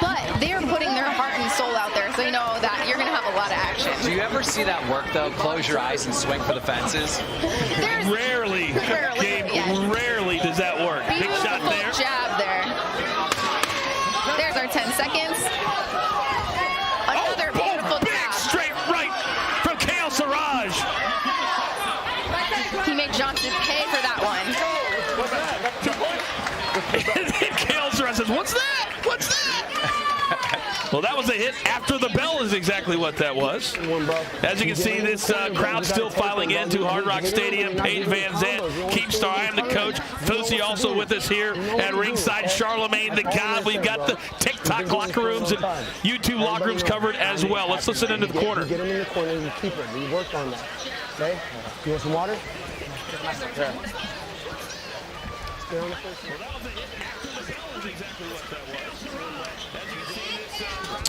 but they're putting their heart and soul out there, so you know that you're going to have a lot of action. Do you ever see that work, though? Close your eyes and swing for the fences? Rarely, Gabe, rarely does that work. Big shot there. Jab there. There's our 10 seconds. Another beautiful big jab. Straight right from Kale Siraj. He made Johnson pay for that one. And then Kale Siraj says, "What's that? What's that?" Well, that was a hit after the bell is exactly what that was. As you can see, this crowd still filing into Hard Rock Stadium. Paige VanZant, Keemstar, I am the coach. Fousey also with us here at ringside. Charlemagne the God. We've got the TikTok locker rooms and YouTube locker rooms covered as well. Let's listen into the corner. Get him in the corner and you keep it. We worked on that. Okay? You want some water? There. Stay on the first one.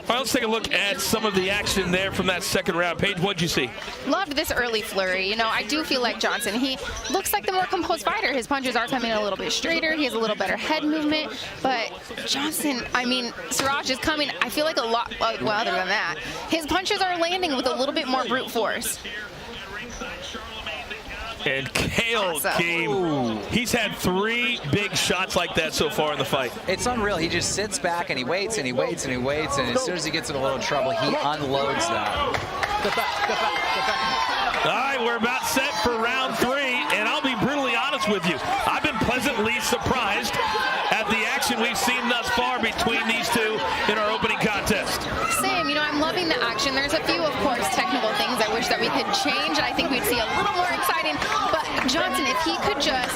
All right, let's take a look at some of the action there from that second round. Paige, what'd you see? Loved this early flurry. You know, I do feel like Johnson, he looks like the more composed fighter. His punches are coming a little bit straighter. He has a little better head movement. But Johnson, I mean, Siraj is coming, I feel like a lot, well, other than that, his punches are landing with a little bit more brute force. And Kale came. He's had 3 big shots like that so far in the fight. It's unreal. He just sits back and he waits and he waits and he waits, and as soon as he gets in a little trouble, he unloads that. All right, we're about set for round 3, and I'll be brutally honest with you. I've been pleasantly surprised at the action we've seen thus far between these two in our opening contest. Same, you know, I'm loving the action. There's a few, of course, technical things I wish that we could change, and I think we'd see a little more exciting. But Johnson, if he could just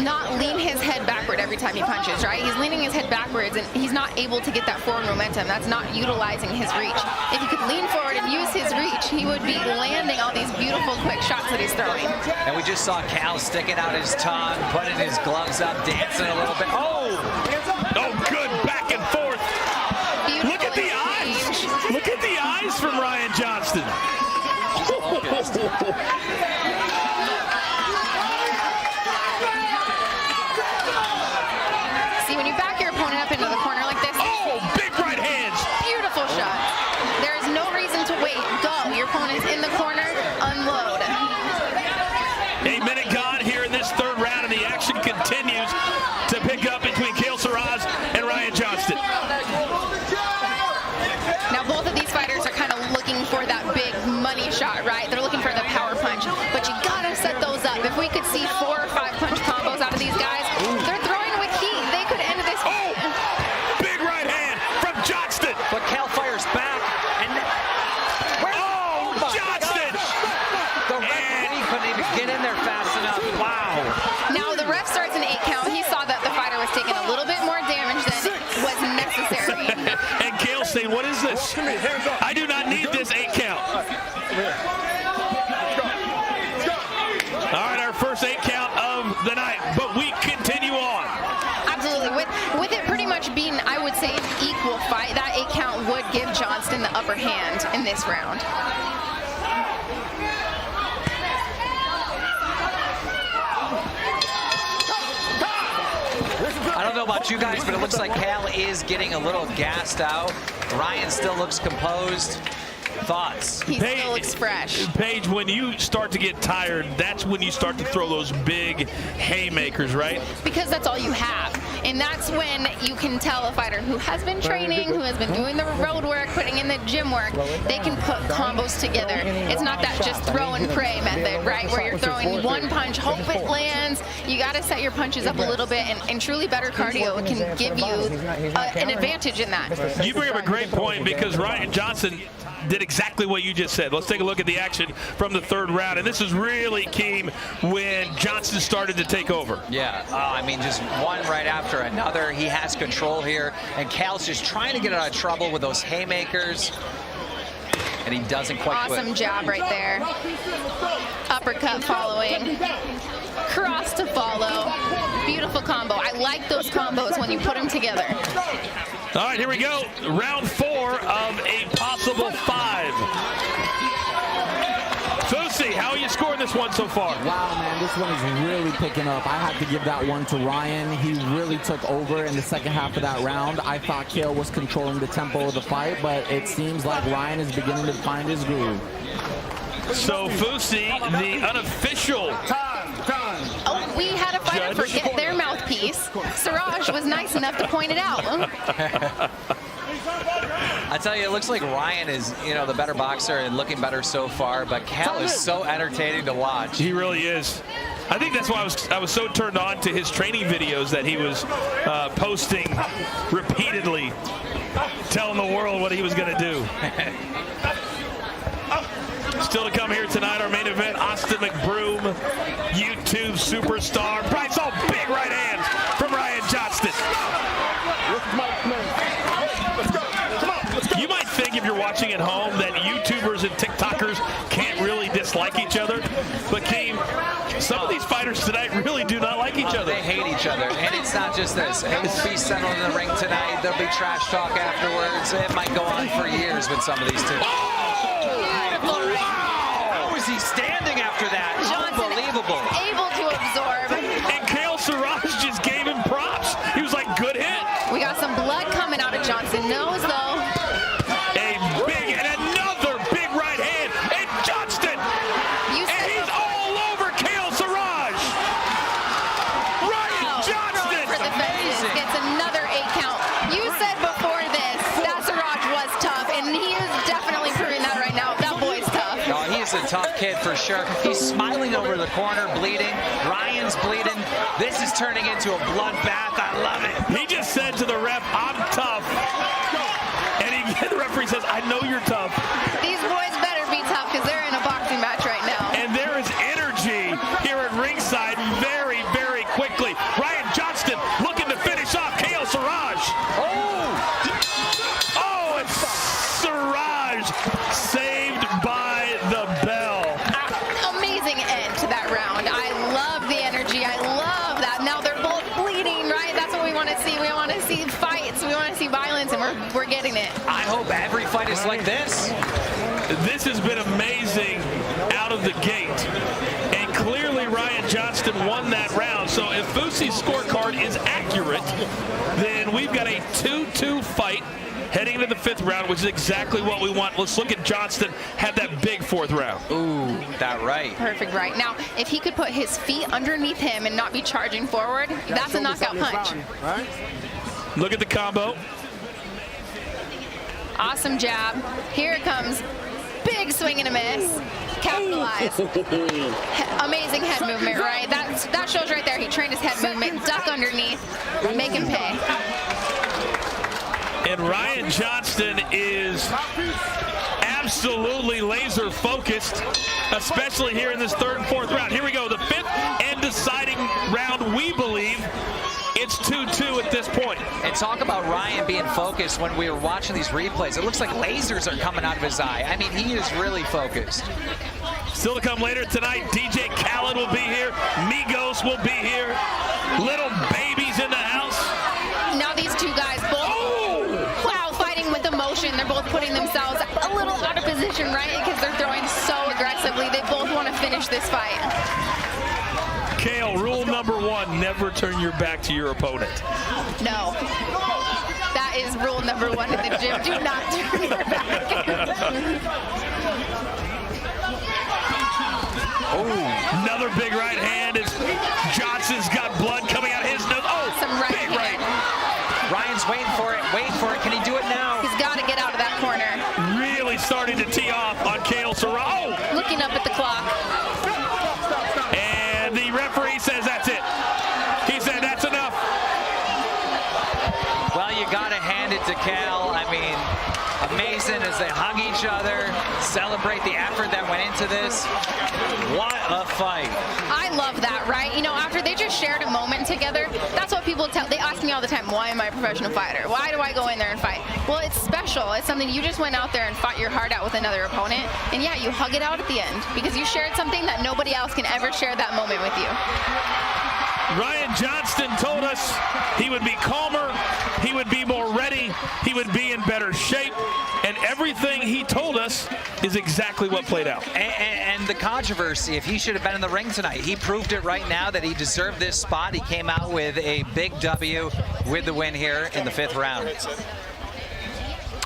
not lean his head backward every time he punches, right? He's leaning his head backwards, and he's not able to get that forward momentum. That's not utilizing his reach. If he could lean forward and use his reach, he would be landing all these beautiful, quick shots that he's throwing. And we just saw Cal sticking out his tongue, putting his gloves up, dancing a little bit. Oh, good back and forth. Beautiful. Look at the eyes. Look at the eyes from Ryan Johnston. See, when you back your opponent up into the corner like this. Oh, big right hands. Beautiful shot. There is no reason to wait. Go. Your opponent's in the corner. Unload. A minute gone here in this third round, and the action continues to pick up between Kale Siraj and Ryan Johnston. Now, both of these fighters are kind of looking for that big money shot, right? They're looking for the power punch, but you gotta set those up. If we could see 4 or 5 punch combos out of these guys, they're throwing with heat. They could end this. Oh, big right hand from Johnston. But Cal fires back, and Johnston! The referee couldn't even get in there fast enough. Wow. Now, the ref starts an 8 count. He saw that the fighter was taking a little bit more damage than was necessary. And Kale saying, "What is this? I do not need this 8 count." All right, our first 8 count of the night, but we continue on. Absolutely. With it pretty much being, I would say, an equal fight, that 8 count would give Johnston the upper hand in this round. I don't know about you guys, but it looks like Cal is getting a little gassed out. Ryan still looks composed. thoughts. He still looks fresh. Paige, when you start to get tired, that's when you start to throw those big haymakers, right? Because that's all you have. And that's when you can tell a fighter who has been training, who has been doing the road work, putting in the gym work, they can put combos together. It's not that just throw and pray method, right? Where you're throwing one punch, hope it lands. You got to set your punches up a little bit, and truly better cardio can give you an advantage in that. You bring up a great point because Ryan Johnson did exactly what you just said. Let's take a look at the action from the third round. And this is really key when Johnson started to take over. Yeah, I mean, just one right after another. He has control here. And Cal's just trying to get out of trouble with those haymakers. And he doesn't quite Awesome jab right there. Uppercut following. Cross to follow. Beautiful combo. I like those combos when you put them together. All right, here we go. Round 4 of a possible 5. Fusi, how are you scoring this one so far? Wow, man, this one is really picking up. I have to give that one to Ryan. He really took over in the second half of that round. I thought Cael was controlling the tempo of the fight, but it seems like Ryan is beginning to find his groove. So Fusi, the unofficial Oh, we had a fighter forget their mouthpiece. Siraj was nice enough to point it out. I tell you, it looks like Ryan is, the better boxer and looking better so far, but Cael is so entertaining to watch. He really is. I think that's why I was so turned on to his training videos that he was posting repeatedly, telling the world what he was going to do. Still to come here tonight, our main event, Austin McBroom, YouTube superstar. Price all big right hands from Ryan Johnston. You might think if you're watching at home that YouTubers and TikTokers can't really dislike each other, but Keem, some of these fighters tonight really do not like each other. They hate each other, and it's not just this. It will be settled in the ring tonight. There'll be trash talk afterwards. It might go on for years with some of these two. How is he standing after that? Johnson Unbelievable. Able to absorb. And Cael Siraj just gave him props. He was like, good hit. We got some blood coming out of Johnson. Nose, though. A big and another big right hand. And Johnston. And he's all over Cael Siraj. Ryan Johnston. For the fences. Gets another 8 count. You said before this that Siraj was tough, and he is definitely proving that right now. That boy's tough. No, he's a tough kid for sure. He's smiling over the corner, bleeding. Ryan's bleeding. This is turning into a bloodbath. I love it. He just said to the ref, I'm tough. And the referee says, I know you're tough. These boys better be tough because they're in a boxing match right now. And there is energy here at ringside very, very quickly. Ryan Johnston looking to finish off Cael Siraj. Oh, and Siraj saved by the bell. Amazing end to that round. I love the energy. I love that. Now they're both bleeding, right? That's what we want to see. We want to see fights. We want to see violence, and we're getting it. I hope every fight is like this. This has been amazing out of the gate. And clearly Ryan Johnston won that round. So if Fusi's scorecard is accurate, then we've got a 2-2 fight heading into the 5th round, which is exactly what we want. Let's look at Johnston have that big 4th round. Ooh, that right. Perfect right. Now, if he could put his feet underneath him and not be charging forward, that's a knockout punch. Look at the combo. Awesome jab. Here it comes. Big swing and a miss. Capitalize. Amazing head movement, right? That shows right there. He trained his head movement. Duck underneath. Make him pay. And Ryan Johnston is absolutely laser focused, especially here in this 3rd and 4th round. Here we go, the 5th and deciding round, we believe. It's 2-2 at this point. And talk about Ryan being focused when we were watching these replays. It looks like lasers are coming out of his eye. I mean, he is really focused. Still to come later tonight, DJ Khaled will be here. Migos will be here. Little Baby's in the house. Now these two guys both, wow, fighting with emotion. They're both putting themselves a little out of position, right? Because they're throwing so aggressively. They both want to finish this fight. Cael, rule number 1, never turn your back to your opponent. No. That is rule number one in the gym. Do not turn your back. Oh, another big right hand as Johnson's got blood coming out of his nose. Oh, some right big hand. Ryan's waiting for it. Can he do it now? He's got to get out of that corner. Really starting to tee off on Kale Serrano. Looking up at the clock. And the referee says that's it. He said that's enough. Well, you got to hand it to Kale. I mean, amazing as they hug each other, celebrate the effort that went into this. What a fight. I love that, right? You know, after they just shared a moment together, that's what people tell. They ask me all the time, why am I a professional fighter? Why do I go in there and fight? Well, it's special. It's something you just went out there and fought your heart out with another opponent. And yeah, you hug it out at the end because you shared something that nobody else can ever share that moment with you. Ryan Johnston told us he would be calmer, he would be more ready, he would be in better shape, and everything he told us is exactly what played out. And the controversy, if he should have been in the ring tonight, he proved it right now that he deserved this spot. He came out with a big W with the win here in the 5th round.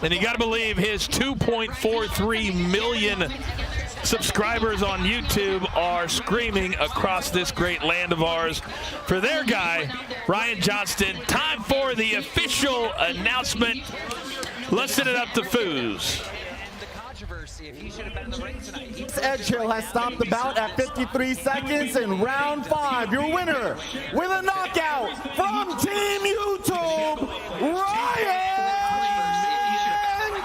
And you got to believe his 2.43 million subscribers on YouTube are screaming across this great land of ours for their guy, Ryan Johnston. Time for the official announcement. Let's send it up to Foos. Edgehill has stopped the bout at 53 seconds in round 5. Your winner with a knockout from Team YouTube, Ryan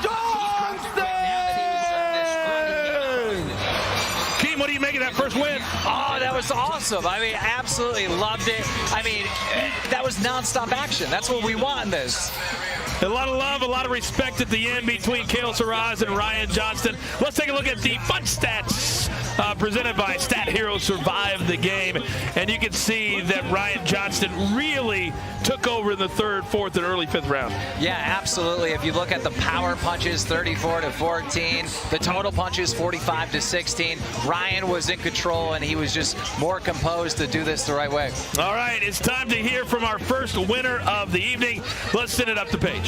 Johnston! Keem, what do you make of that first win? Oh, that was awesome. I mean, absolutely loved it. I mean, that was nonstop action. That's what we want in this. A lot of love, a lot of respect at the end between Kale Serrano and Ryan Johnston. Let's take a look at the fun stats presented by Stat Hero Survive the Game. And you can see that Ryan Johnston really took over in the 3rd, 4th, and early 5th round. Yeah, absolutely. If you look at the power punches, 34-14, the total punches, 45-16. Ryan was in control, and he was just more composed to do this the right way. All right, it's time to hear from our first winner of the evening. Let's send it up to Paige.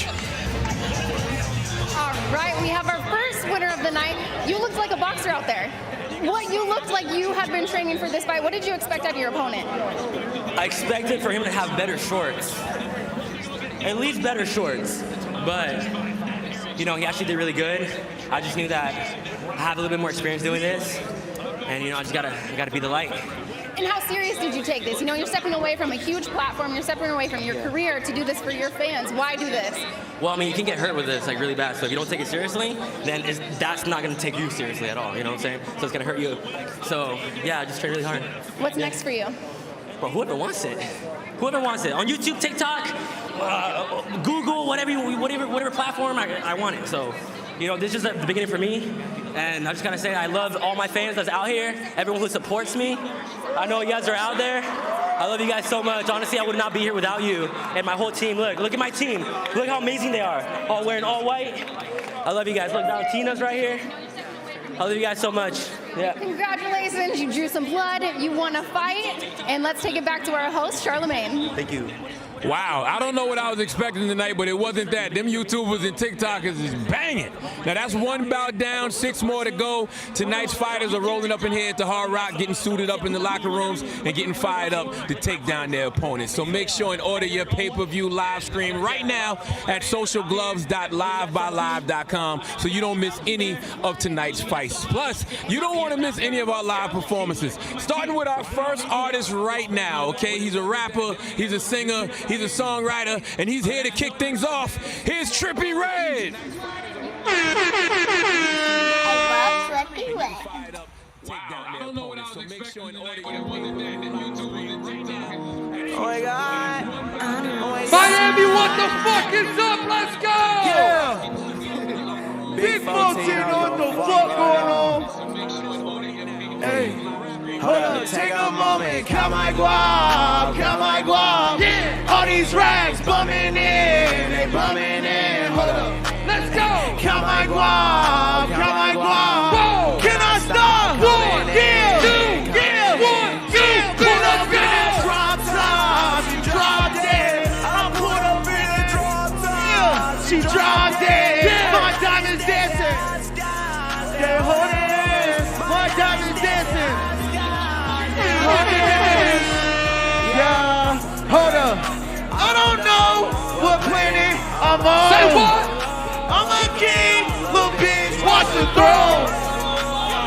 All right, we have our first winner of the night. You looked like a boxer out there. You looked like you had been training for this fight. What did you expect out of your opponent? I expected for him to have better shorts. At least better shorts. But, you know, he actually did really good. I just knew that I have a little bit more experience doing this. And, you know, I just gotta be the light. And how serious did you take this? You know, you're stepping away from a huge platform, you're stepping away from your career to do this for your fans. Why do this? Well, I mean, you can get hurt with this, like, really bad. So if you don't take it seriously, then that's not going to take you seriously at all, you know what I'm saying? So it's going to hurt you. So, yeah, I just train really hard. What's next for you? Well, whoever wants it. Whoever wants it. On YouTube, TikTok, Google, whatever platform, I want it. So, you know, this is the beginning for me. And I just got to say, I love all my fans that's out here, everyone who supports me. I know you guys are out there. I love you guys so much. Honestly, I would not be here without you and my whole team. Look at my team. Look how amazing they are. All wearing all white. I love you guys. Look, Valentina's right here. I love you guys so much. Yeah. Congratulations. You drew some blood. You won a fight. And let's take it back to our host, Charlemagne. Thank you. Wow, I don't know what I was expecting tonight, but it wasn't that. Them YouTubers and TikTokers is banging. Now that's one bout down, 6 more to go. Tonight's fighters are rolling up in here at the Hard Rock, getting suited up in the locker rooms and getting fired up to take down their opponents. So make sure and order your pay-per-view live stream right now at socialgloves.livebylive.com so you don't miss any of tonight's fights. Plus, you don't want to miss any of our live performances. Starting with our first artist right now, okay? He's a rapper, he's a singer, he's a songwriter, and he's here to kick things off. Here's Trippie Redd. I love Trippie Redd. I don't know what I was expecting tonight, but it wasn't that. Oh my God. Miami, what the fuck is up? Let's go! Yeah. Big 14, what the fuck going on? Hey. Hold up, take a moment, count my guap, yeah. All these rags bumming in, they bumming in. Hold up, let's go. Count my guap, whoa. Can I stop? 1, 2, yeah. 1, 2, put up in the drop top, you drop dead. I put up in the drop top. I'm on. Say what? I'm a king, little bitch, watch the throne.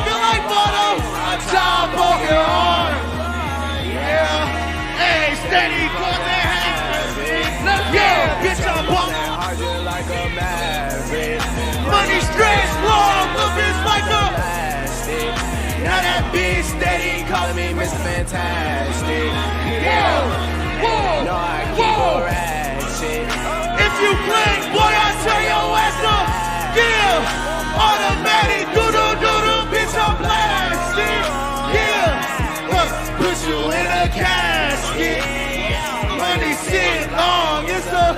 Feel like butter on top of your arm. Yeah, hey, steady, cause they have it. Yeah, bitch, I'm bumping. Like a maverick. Money stretch long, little bitch like a plastic. Now that bitch steady calling me Mr. Fantastic. Yeah, no, I keep a ratchet. If you blink, boy, I tell your ass up. Yeah, automatic, doodle, bitch, I'm plastic. Yeah, put you in a casket. Money sit long, it's a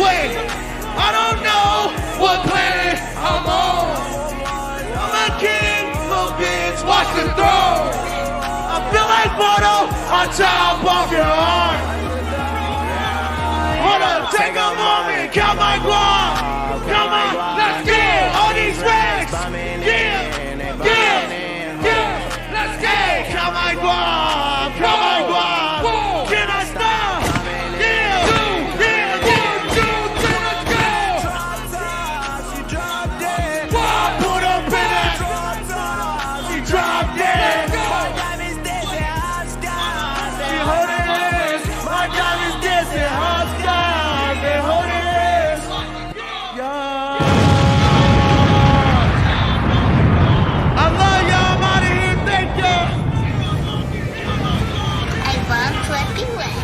wait. I don't know what planet I'm on. I'm a king, little bitch, watch the throne. I feel like Bono on top of your arm. Hold up, take a moment, count my guap. Come on, let's get all these racks. Yeah, let's get. Count my guap, count my guap. Can I stop? Yeah, let's go. She dropped dead. Put up in that. She dropped dead. She holding it. My diamonds dancing, hot skies. They holding it. Yeah. I love y'all. I'm out of here. Thank you. I love Flippy Wet.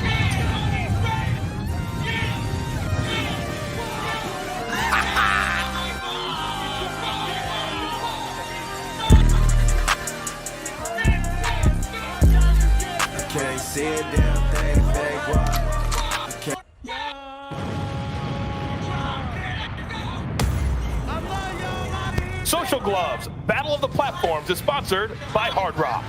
Can't see a damn thing, fake walk. Social Gloves, Battle of the Platforms is sponsored by Hard Rock.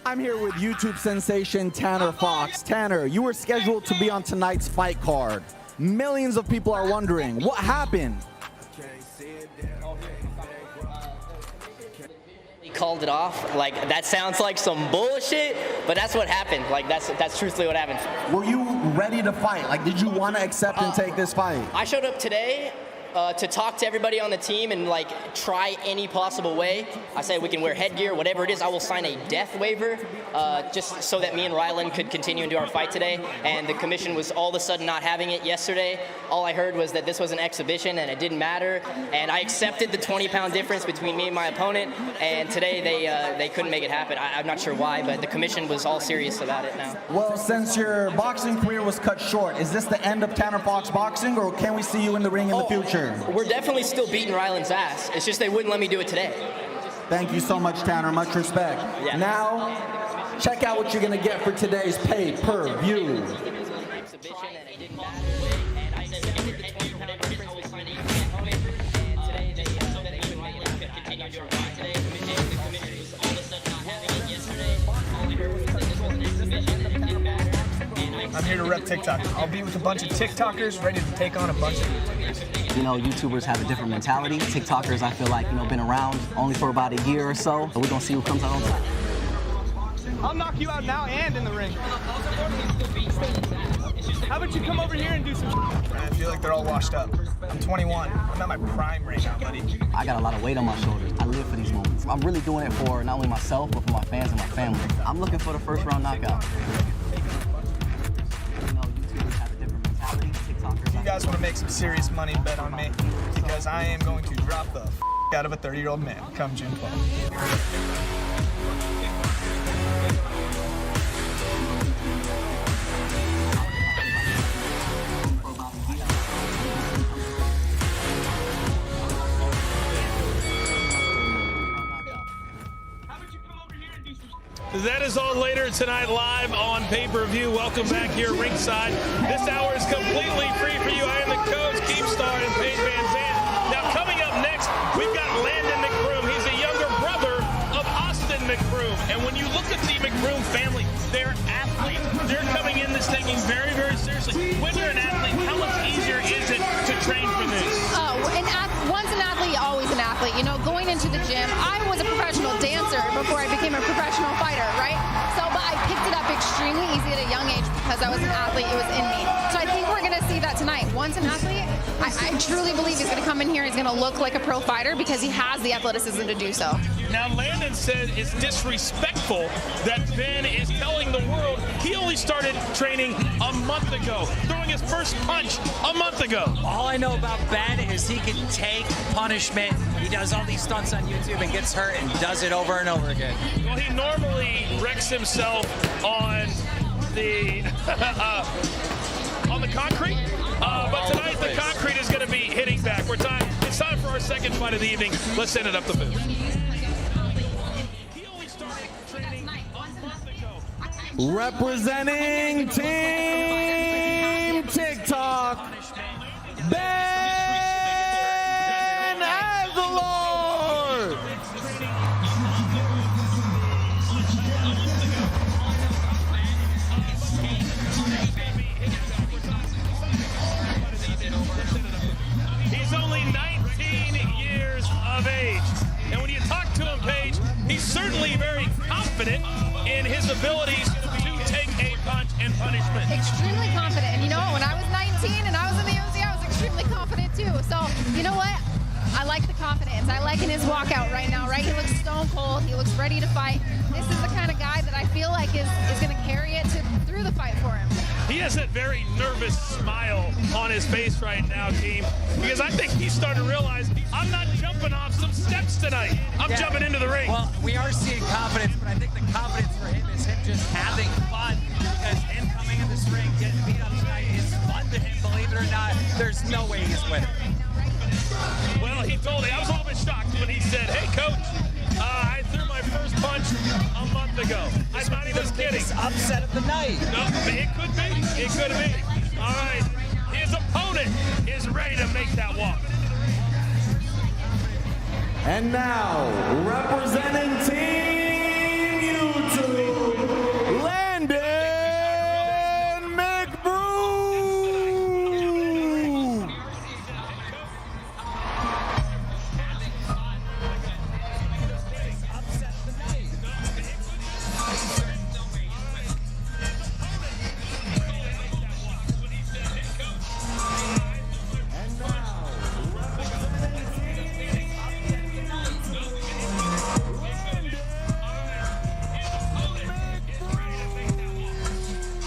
I'm here with YouTube sensation Tanner Fox. Tanner, you were scheduled to be on tonight's fight card. Millions of people are wondering, what happened? Called it off. Like, that sounds like some bullshit, but that's what happened. Like, that's truthfully what happened. Were you ready to fight? Like, did you want to accept and take this fight? I showed up today to talk to everybody on the team and like try any possible way. I said we can wear headgear, whatever it is. I will sign a death waiver just so that me and Rylan could continue and do our fight today. And the commission was all of a sudden not having it yesterday. All I heard was that this was an exhibition and it didn't matter. And I accepted the 20-pound difference between me and my opponent. And today they couldn't make it happen. I'm not sure why, but the commission was all serious about it now. Well, since your boxing career was cut short, is this the end of Tanner Fox boxing, or can we see you in the ring in the future? We're definitely still beating Rylan's ass. It's just they wouldn't let me do it today. Thank you so much, Tanner. Much respect. Yeah. Now, check out what you're going to get for today's pay-per-view. I'm here to rep TikTok. I'll be with a bunch of TikTokers ready to take on a bunch of YouTubers. You know, YouTubers have a different mentality. TikTokers, I feel like, been around only for about a year or so. But we're gonna see who comes out on top. I'll knock you out now and in the ring. How about you come over here and do some I feel like they're all washed up. I'm 21. I'm at my prime right now, buddy. I got a lot of weight on my shoulders. I live for these moments. I'm really doing it for not only myself, but for my fans and my family. I'm looking for the first round knockout. If you guys want to make some serious money, bet on me, because I am going to drop the out of a 30-year-old man come June 12th. That is all later tonight, live on pay-per-view. Welcome back here ringside. This hour is completely free for you. I am the coach, Keemstar, and Paige Van Zandt. Now, coming up next, we've got Landon McBroom. He's a younger brother of Austin McBroom. And when you look at the McBroom family, they're athletes. They're coming in this taking very, very seriously. When you're an athlete, how much easier is it to train for this? Once an athlete, always an athlete. You know, going into the gym, I was a professional dancer before I became a professional fighter, right? So, but I picked it up extremely extremely easy at a young age because I was an athlete. It was in me. So I think we're going to see that tonight. Once an athlete, I truly believe he's going to come in here. He's going to look like a pro fighter because he has the athleticism to do so. Now, Landon said it's disrespectful that Ben is telling the world he only started training a month ago, throwing his first punch a month ago. All I know about Ben is he can take punishment. He does all these stunts on YouTube and gets hurt and does it over and over again. Well, he normally wrecks himself on the on the concrete, but tonight the concrete is going to be hitting back. It's time for our second fight of the evening. Let's send it up the booth. Representing Team TikTok, Ben Azelard. He's only 19 years of age. And when you talk to him, Paige, he's certainly very confident in his abilities to take a punch and punishment. Extremely confident. And you know what? When I was 19 and I was in the UFC, I was extremely confident too. So, you know what? I like the confidence. I like in his walkout right now, right? He looks stone cold. He looks ready to fight. This is the kind of guy that I feel like is going to carry it through the fight for him. He has that very nervous smile on his face right now, team, because I think he's starting to realize I'm not jumping off some steps tonight. I'm jumping into the ring. Well, we are seeing confidence, but I think the confidence for him is him just having fun, because him coming in this ring, getting beat up tonight is fun to him, believe it or not. There's no way he's winning. Well, he told me, I was a little bit shocked when he said, hey, coach, I threw my first punch a month ago. I'm not even kidding. Upset of the night. No, it could be. It could be. All right. His opponent is ready to make that walk. And now, representing Team YouTube, Landon McBroom.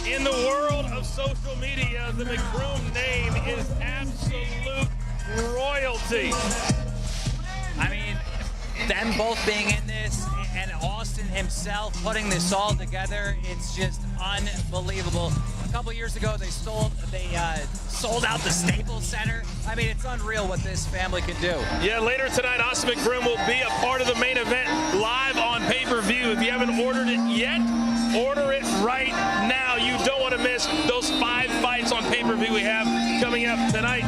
In the world of social media, the McBroom name is absolute royalty. I mean, them both being in this and Austin himself putting this all together, it's just unbelievable. A couple years ago, they sold out the Staples Center. I mean, it's unreal what this family can do. Yeah, later tonight, Austin McBroom will be a part of the main event live on pay-per-view. If you haven't ordered it yet, order it right now. You don't want to miss those 5 fights on pay-per-view we have coming up tonight.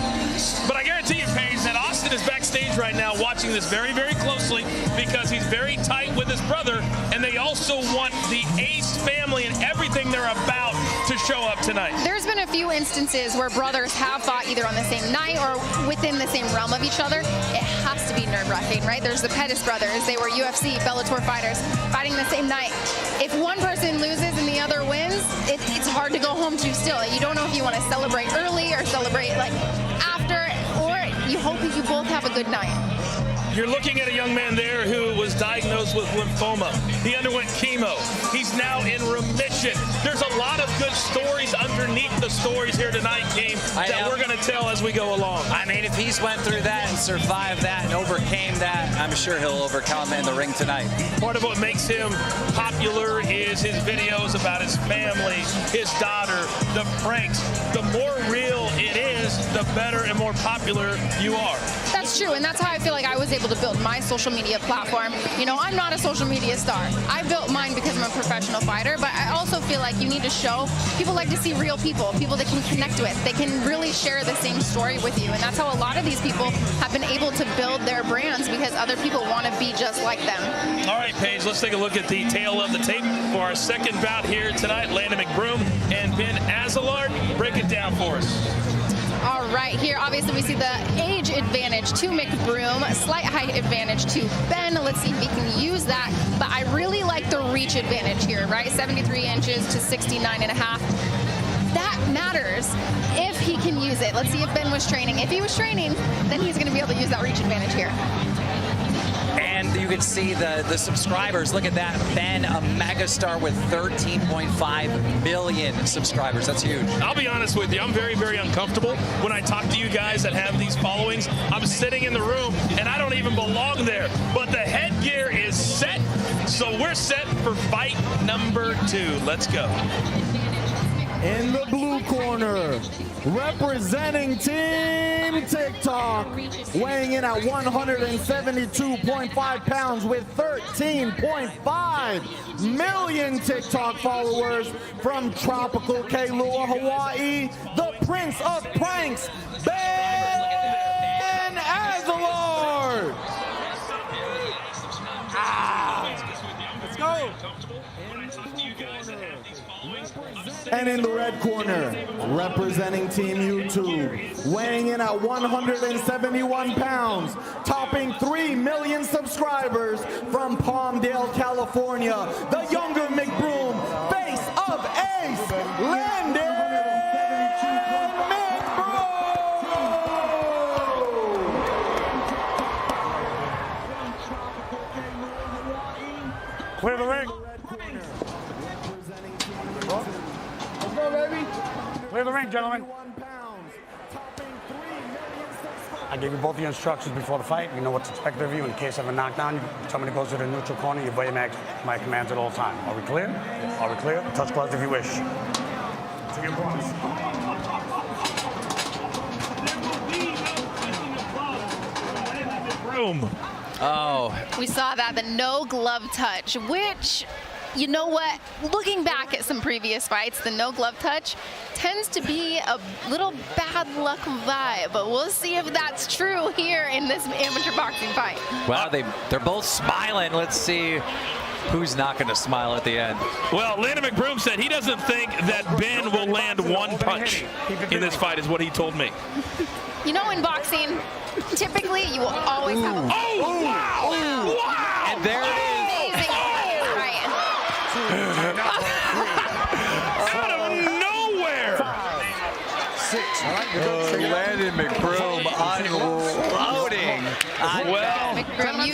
But I guarantee you, Paige, that Austin is backstage right now watching this very, very closely because he's very tight with his brother, and they also want the Ace family and everything they're about to show up tonight. There's been a few instances where brothers have fought either on the same night or within the same realm of each other. It has to be nerve-wracking, right? There's the Pettis brothers. They were UFC, Bellator fighters fighting the same night. If one person loses and the other wins, it's hard to go home to still. You don't know if you want to celebrate early or celebrate like after, or you hope that you both have a good night. You're looking at a young man there who was diagnosed with lymphoma. He underwent chemo. He's now in remission. There's a lot of good stories underneath the stories here tonight, Game, that we're going to tell as we go along. I mean, if he's went through that and survived that and overcame that, I'm sure he'll overcome it in the ring tonight. Part of what makes him popular is his videos about his family, his daughter, the pranks. The more real it is, the better and more popular you are. That's true, and that's how I feel like I was able to build my social media platform. You know, I'm not a social media star. I built mine because I'm a professional fighter, but I also feel like you need to show people like to see real people they can connect with. They can really share the same story with you, and that's how a lot of these people have been able to build their brands because other people want to be just like them. All right, Paige, let's take a look at the tail of the tape for our second bout here tonight. Landon McBroom and Ben Azelard. Break it down for us. All right, here obviously we see the age advantage to McBroom, a slight height advantage to Ben. Let's see if he can use that. But I really like the reach advantage here, right? 73 inches to 69 and a half. That matters if he can use it. Let's see if Ben was training. If he was training, then he's going to be able to use that reach advantage here. And you can see the subscribers. Look at that. Ben, a megastar with 13.5 million subscribers. That's huge. I'll be honest with you. I'm very, very uncomfortable when I talk to you guys that have these followings. I'm sitting in the room, and I don't even belong there. But the headgear is set, so we're set for fight number 2. Let's go. In the blue corner, representing Team TikTok, weighing in at 172.5 pounds with 13.5 million TikTok followers from tropical Kailua, Hawaii, the Prince of Pranks, Ben Azelard. Let's go. And in the red corner, representing Team YouTube, weighing in at 171 pounds, topping 3 million subscribers from Palmdale, California, the younger McBroom, face of Ace, Landon McBroom! Clear the ring. Let's go, baby. Clear the ring, gentlemen. I gave you both the instructions before the fight. You know what's expected of you. In case of a knockdown, you somebody goes to the neutral corner, you obey my commands at all times. Are we clear? Are we clear? Touch gloves if you wish. To your opponents. Room. Oh. We saw that, the no glove touch, which, you know what, looking back at some previous fights, the no glove touch tends to be a little bad luck vibe, but we'll see if that's true here in this amateur boxing fight. Well, they're both smiling. Let's see who's not going to smile at the end. Well, Landon McBroom said he doesn't think that Ben will land one punch in this fight, is what he told me. You know, in boxing, typically you will always have a... Oh, wow! Wow! And there it is. Amazing. Right. Out of nowhere! 6. Landon McBroom unloading. Well, McBroom,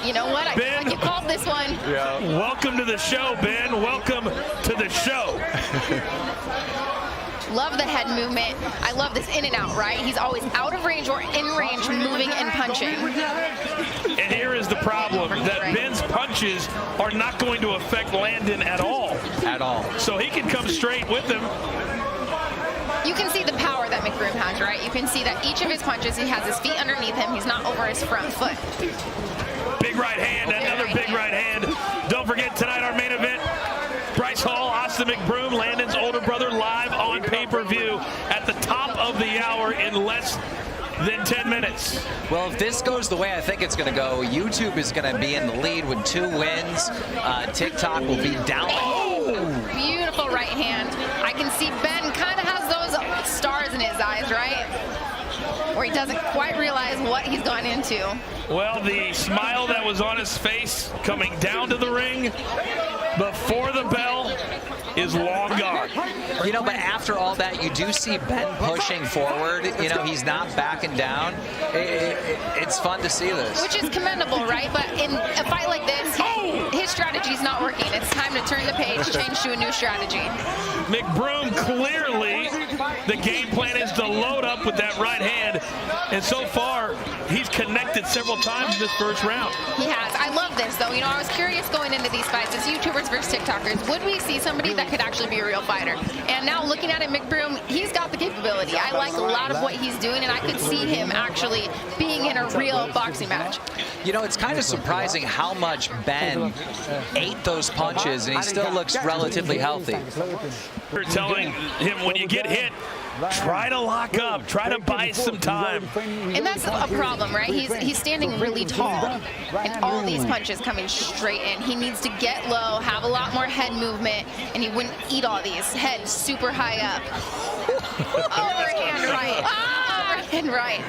you know what? I feel like you called this one. Yeah. Welcome to the show, Ben. Welcome to the show. Love the head movement. I love this in and out, right? He's always out of range or in range, moving and punching. And here is the problem, that Ben's punches are not going to affect Landon at all. At all. So he can come straight with him. You can see the power that McBroom has, right? You can see that each of his punches, he has his feet underneath him. He's not over his front foot. Big right hand, another big right hand. Don't forget tonight our main event, Bryce Hall, Austin McBroom, Landon's older brother, live on pay-per-view at the top of the hour in less than 10 minutes. Well, if this goes the way I think it's going to go, YouTube is going to be in the lead with 2 wins. TikTok will be down. Oh! Beautiful right hand. I can see Ben kind of has those stars in his eyes, right? Where he doesn't quite realize what he's gone into. Well, the smile that was on his face coming down to the ring before the bell is long gone. You know, but after all that, you do see Ben pushing forward. You know, he's not backing down. It's fun to see this. Which is commendable, right? But in a fight like this, his strategy's not working. It's time to turn the page, change to a new strategy. McBroom, clearly, the game plan is to load up with that right hand. And so far, he's connected several times in this first round. He has. I love this, though. You know, I was curious going into these fights as YouTubers versus TikTokers. Would we see somebody that could actually be a real fighter? And now looking at it, McBroom, he's got the capability. I like a lot of what he's doing, and I could see him actually being in a real boxing match. You know, it's kind of surprising how much Ben ate those punches, and he still looks relatively healthy. We're telling him, when you get hit, try to lock up, try to buy some time. And that's a problem, right? He's standing really tall, and all these punches coming straight in. He needs to get low, have a lot more head movement, and he wouldn't eat all these. Head super high up. Overhand right. Overhand right.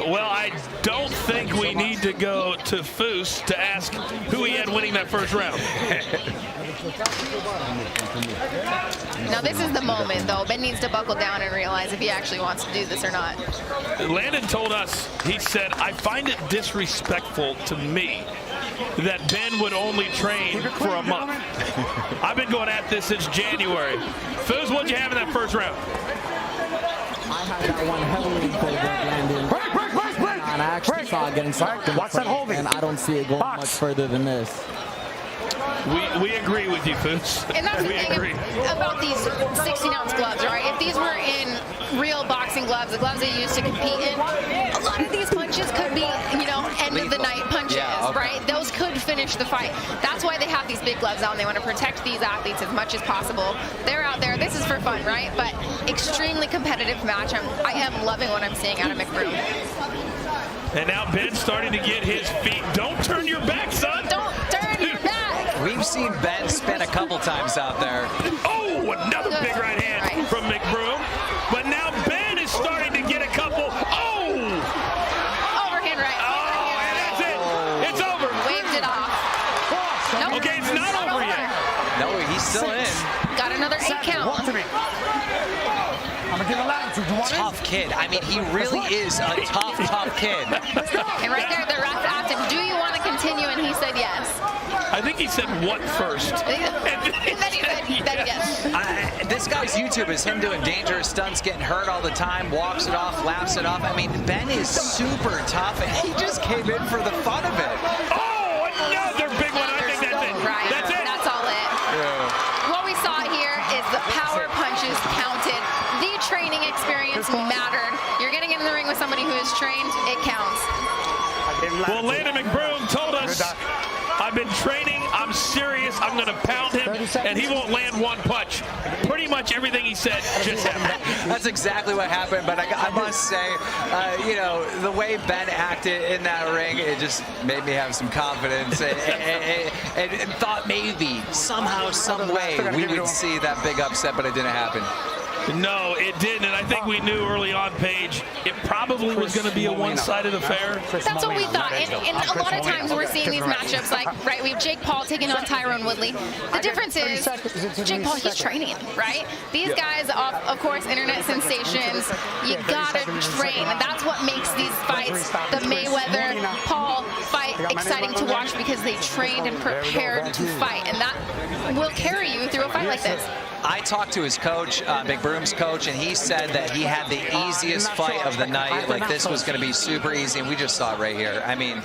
Well, I don't think we need to go to Foose to ask who he had winning that first round. Now this is the moment, though. Ben needs to buckle down and realize if he actually wants to do this or not. Landon told us, he said, I find it disrespectful to me that Ben would only train for a month. I've been going at this since January. Foose, what'd you have in that first round? I had that one heavily in favor of Landon. And I actually saw it getting sucked in the front, and I don't see it going much further than this. We agree with you, Foose. And that's the thing about these 16-ounce gloves, right? If these were in real boxing gloves, the gloves they use to compete in, a lot of these punches could be, you know, end of the night punches, right? Those could finish the fight. That's why they have these big gloves on. They want to protect these athletes as much as possible. They're out there. This is for fun, right? But extremely competitive match. I am loving what I'm seeing out of McBroom. And now Ben's starting to get his feet. Don't turn your back, son. Don't turn your back. We've seen Ben spin a couple times out there. Oh, another big right hand from McBroom. But now Ben is starting to get a couple. Oh! Overhand right. Oh, and that's it. It's over. Waved it off. Nope. Okay, it's not over yet. No, he's still in. Got another 8 count. Walk to me. I'm gonna give a line to you. Tough kid. I mean, he really is a tough kid. And right there, the ref asked him, do you want to continue? And he said yes. I think he said what first. And then he said yes. This guy's YouTube is him doing dangerous stunts, getting hurt all the time, walks it off, laughs it off. I mean, Ben is super tough, and he just came in for the fun of it. Oh, another big one. I think that's it. Right. That's it. That's all it. Yeah. What we saw here is the power punches counted. The training experience mattered. You're getting in the ring with somebody who is trained, it counts. Well, Landon McBroom told us, I've been training, I'm serious, I'm going to pound him, and he won't land one punch. Pretty much everything he said just happened. That's exactly what happened, but I must say, you know, the way Ben acted in that ring, it just made me have some confidence and thought maybe, somehow, some way, we would see that big upset, but it didn't happen. No, it didn't, and I think we knew early on, Paige, it probably was going to be a one-sided affair. That's what we thought, and a lot of times we're seeing these matchups like, right, we have Jake Paul taking on Tyrone Woodley. The difference is, Jake Paul, he's training, right? These guys, of course, internet sensations, you gotta train, and that's what makes these fights, the Mayweather-Paul fight, exciting to watch because they trained and prepared to fight, and that will carry you through a fight like this. I talked to his coach, McBroom's coach, and he said that he had the easiest fight of the night. Like, this was going to be super easy, and we just saw it right here. I mean,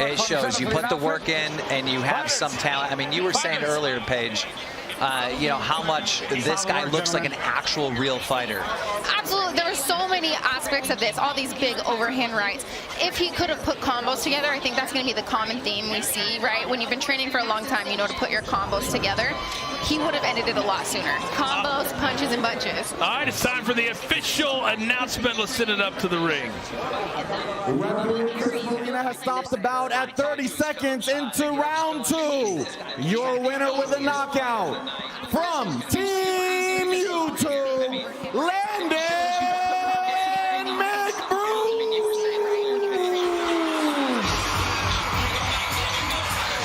it shows you put the work in and you have some talent. I mean, you were saying earlier, Paige, you know, how much this guy looks like an actual real fighter. Absolutely. There are so many aspects of this, all these big overhand rights. If he could have put combos together, I think that's going to be the common theme we see, right? When you've been training for a long time, you know to put your combos together. He would have ended it a lot sooner. Combos, punches, and bunches. All right, it's time for the official announcement. Let's send it up to the ring. Arena has stopped the bout at 30 seconds into round 2. Your winner with a knockout from Team YouTube, Landon McBroom.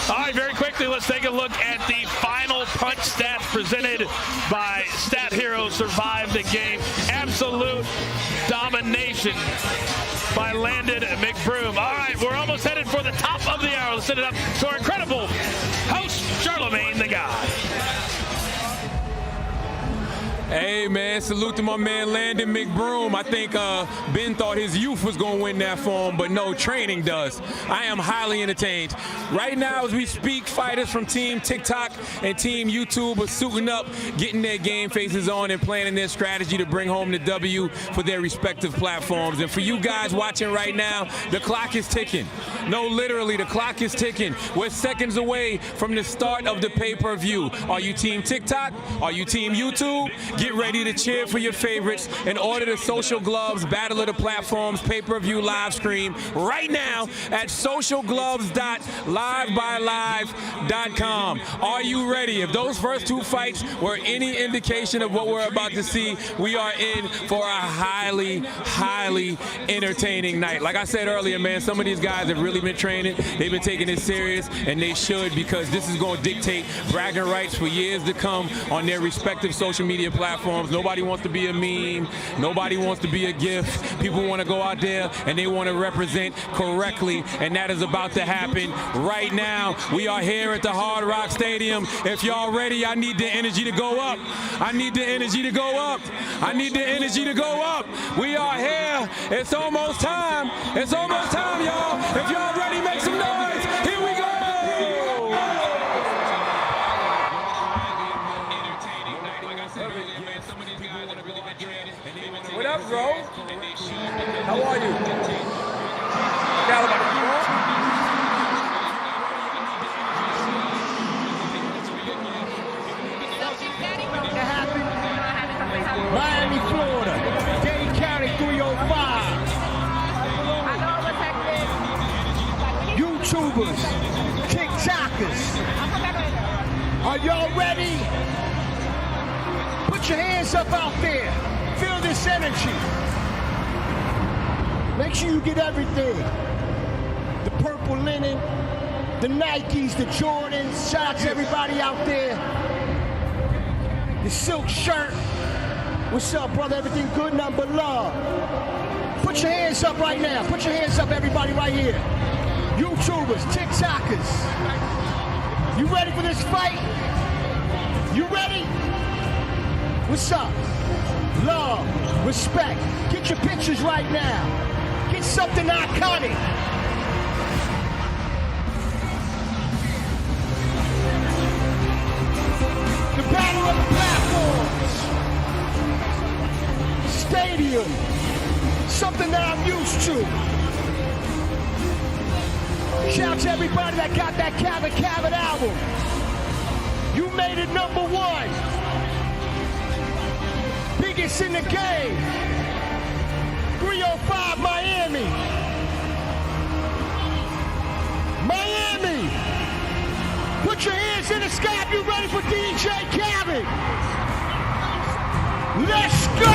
All right, very quickly, let's take a look at the final punch stats presented by Stat Hero Survive the Game. Absolute domination by Landon McBroom. All right, we're almost headed for the top of the hour. Let's send it up to our incredible host, Charlemagne the God. Hey, man, salute to my man Landon McBroom. I think Ben thought his youth was going to win that for him, but no, training does. I am highly entertained. Right now, as we speak, fighters from Team TikTok and Team YouTube are suiting up, getting their game faces on and planning their strategy to bring home the W for their respective platforms. And for you guys watching right now, the clock is ticking. No, literally, the clock is ticking. We're seconds away from the start of the pay-per-view. Are you Team TikTok? Are you Team YouTube? Get ready to cheer for your favorites and order the Social Gloves Battle of the Platforms pay-per-view live stream right now at socialgloves.livebylive.com. Are you ready? If those first two fights were any indication of what we're about to see, we are in for a highly, highly entertaining night. Like I said earlier, man, some of these guys have really been training. They've been taking it serious, and they should, because this is going to dictate bragging rights for years to come on their respective social media platforms. Nobody wants to be a meme. Nobody wants to be a gift. People want to go out there and they want to represent correctly, and that is about to happen right now. We are here at the Hard Rock Stadium. If y'all ready, I need the energy to go up. I need the energy to go up. I need the energy to go up. We are here. It's almost time. It's almost time, y'all. If y'all ready, make some noise. Here we go. What up, bro? How are you? Miami, Florida, Dade County 305. YouTubers, TikTokers, are y'all ready? Put your hands up out there. Feel this energy. Make sure you get everything. The purple linen, the Nikes, the Jordans. Shout out to everybody out there. The silk shirt. What's up, brother? Everything good? Nothing but love. Put your hands up right now. Put your hands up, everybody, right here. YouTubers, TikTokers. You ready for this fight? You ready? What's up? Love, respect. Get your pictures right now. Get something iconic. The battle of the platforms. Stadium. Something that I'm used to. Shout out to everybody that got that Kavit album. You made it #1. Biggest in the game. 305 Miami. Miami. Put your hands in the sky if you're ready for DJ Kavit. Let's go!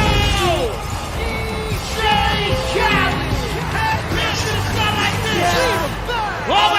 DJ Kavit. This is not like this. Oh!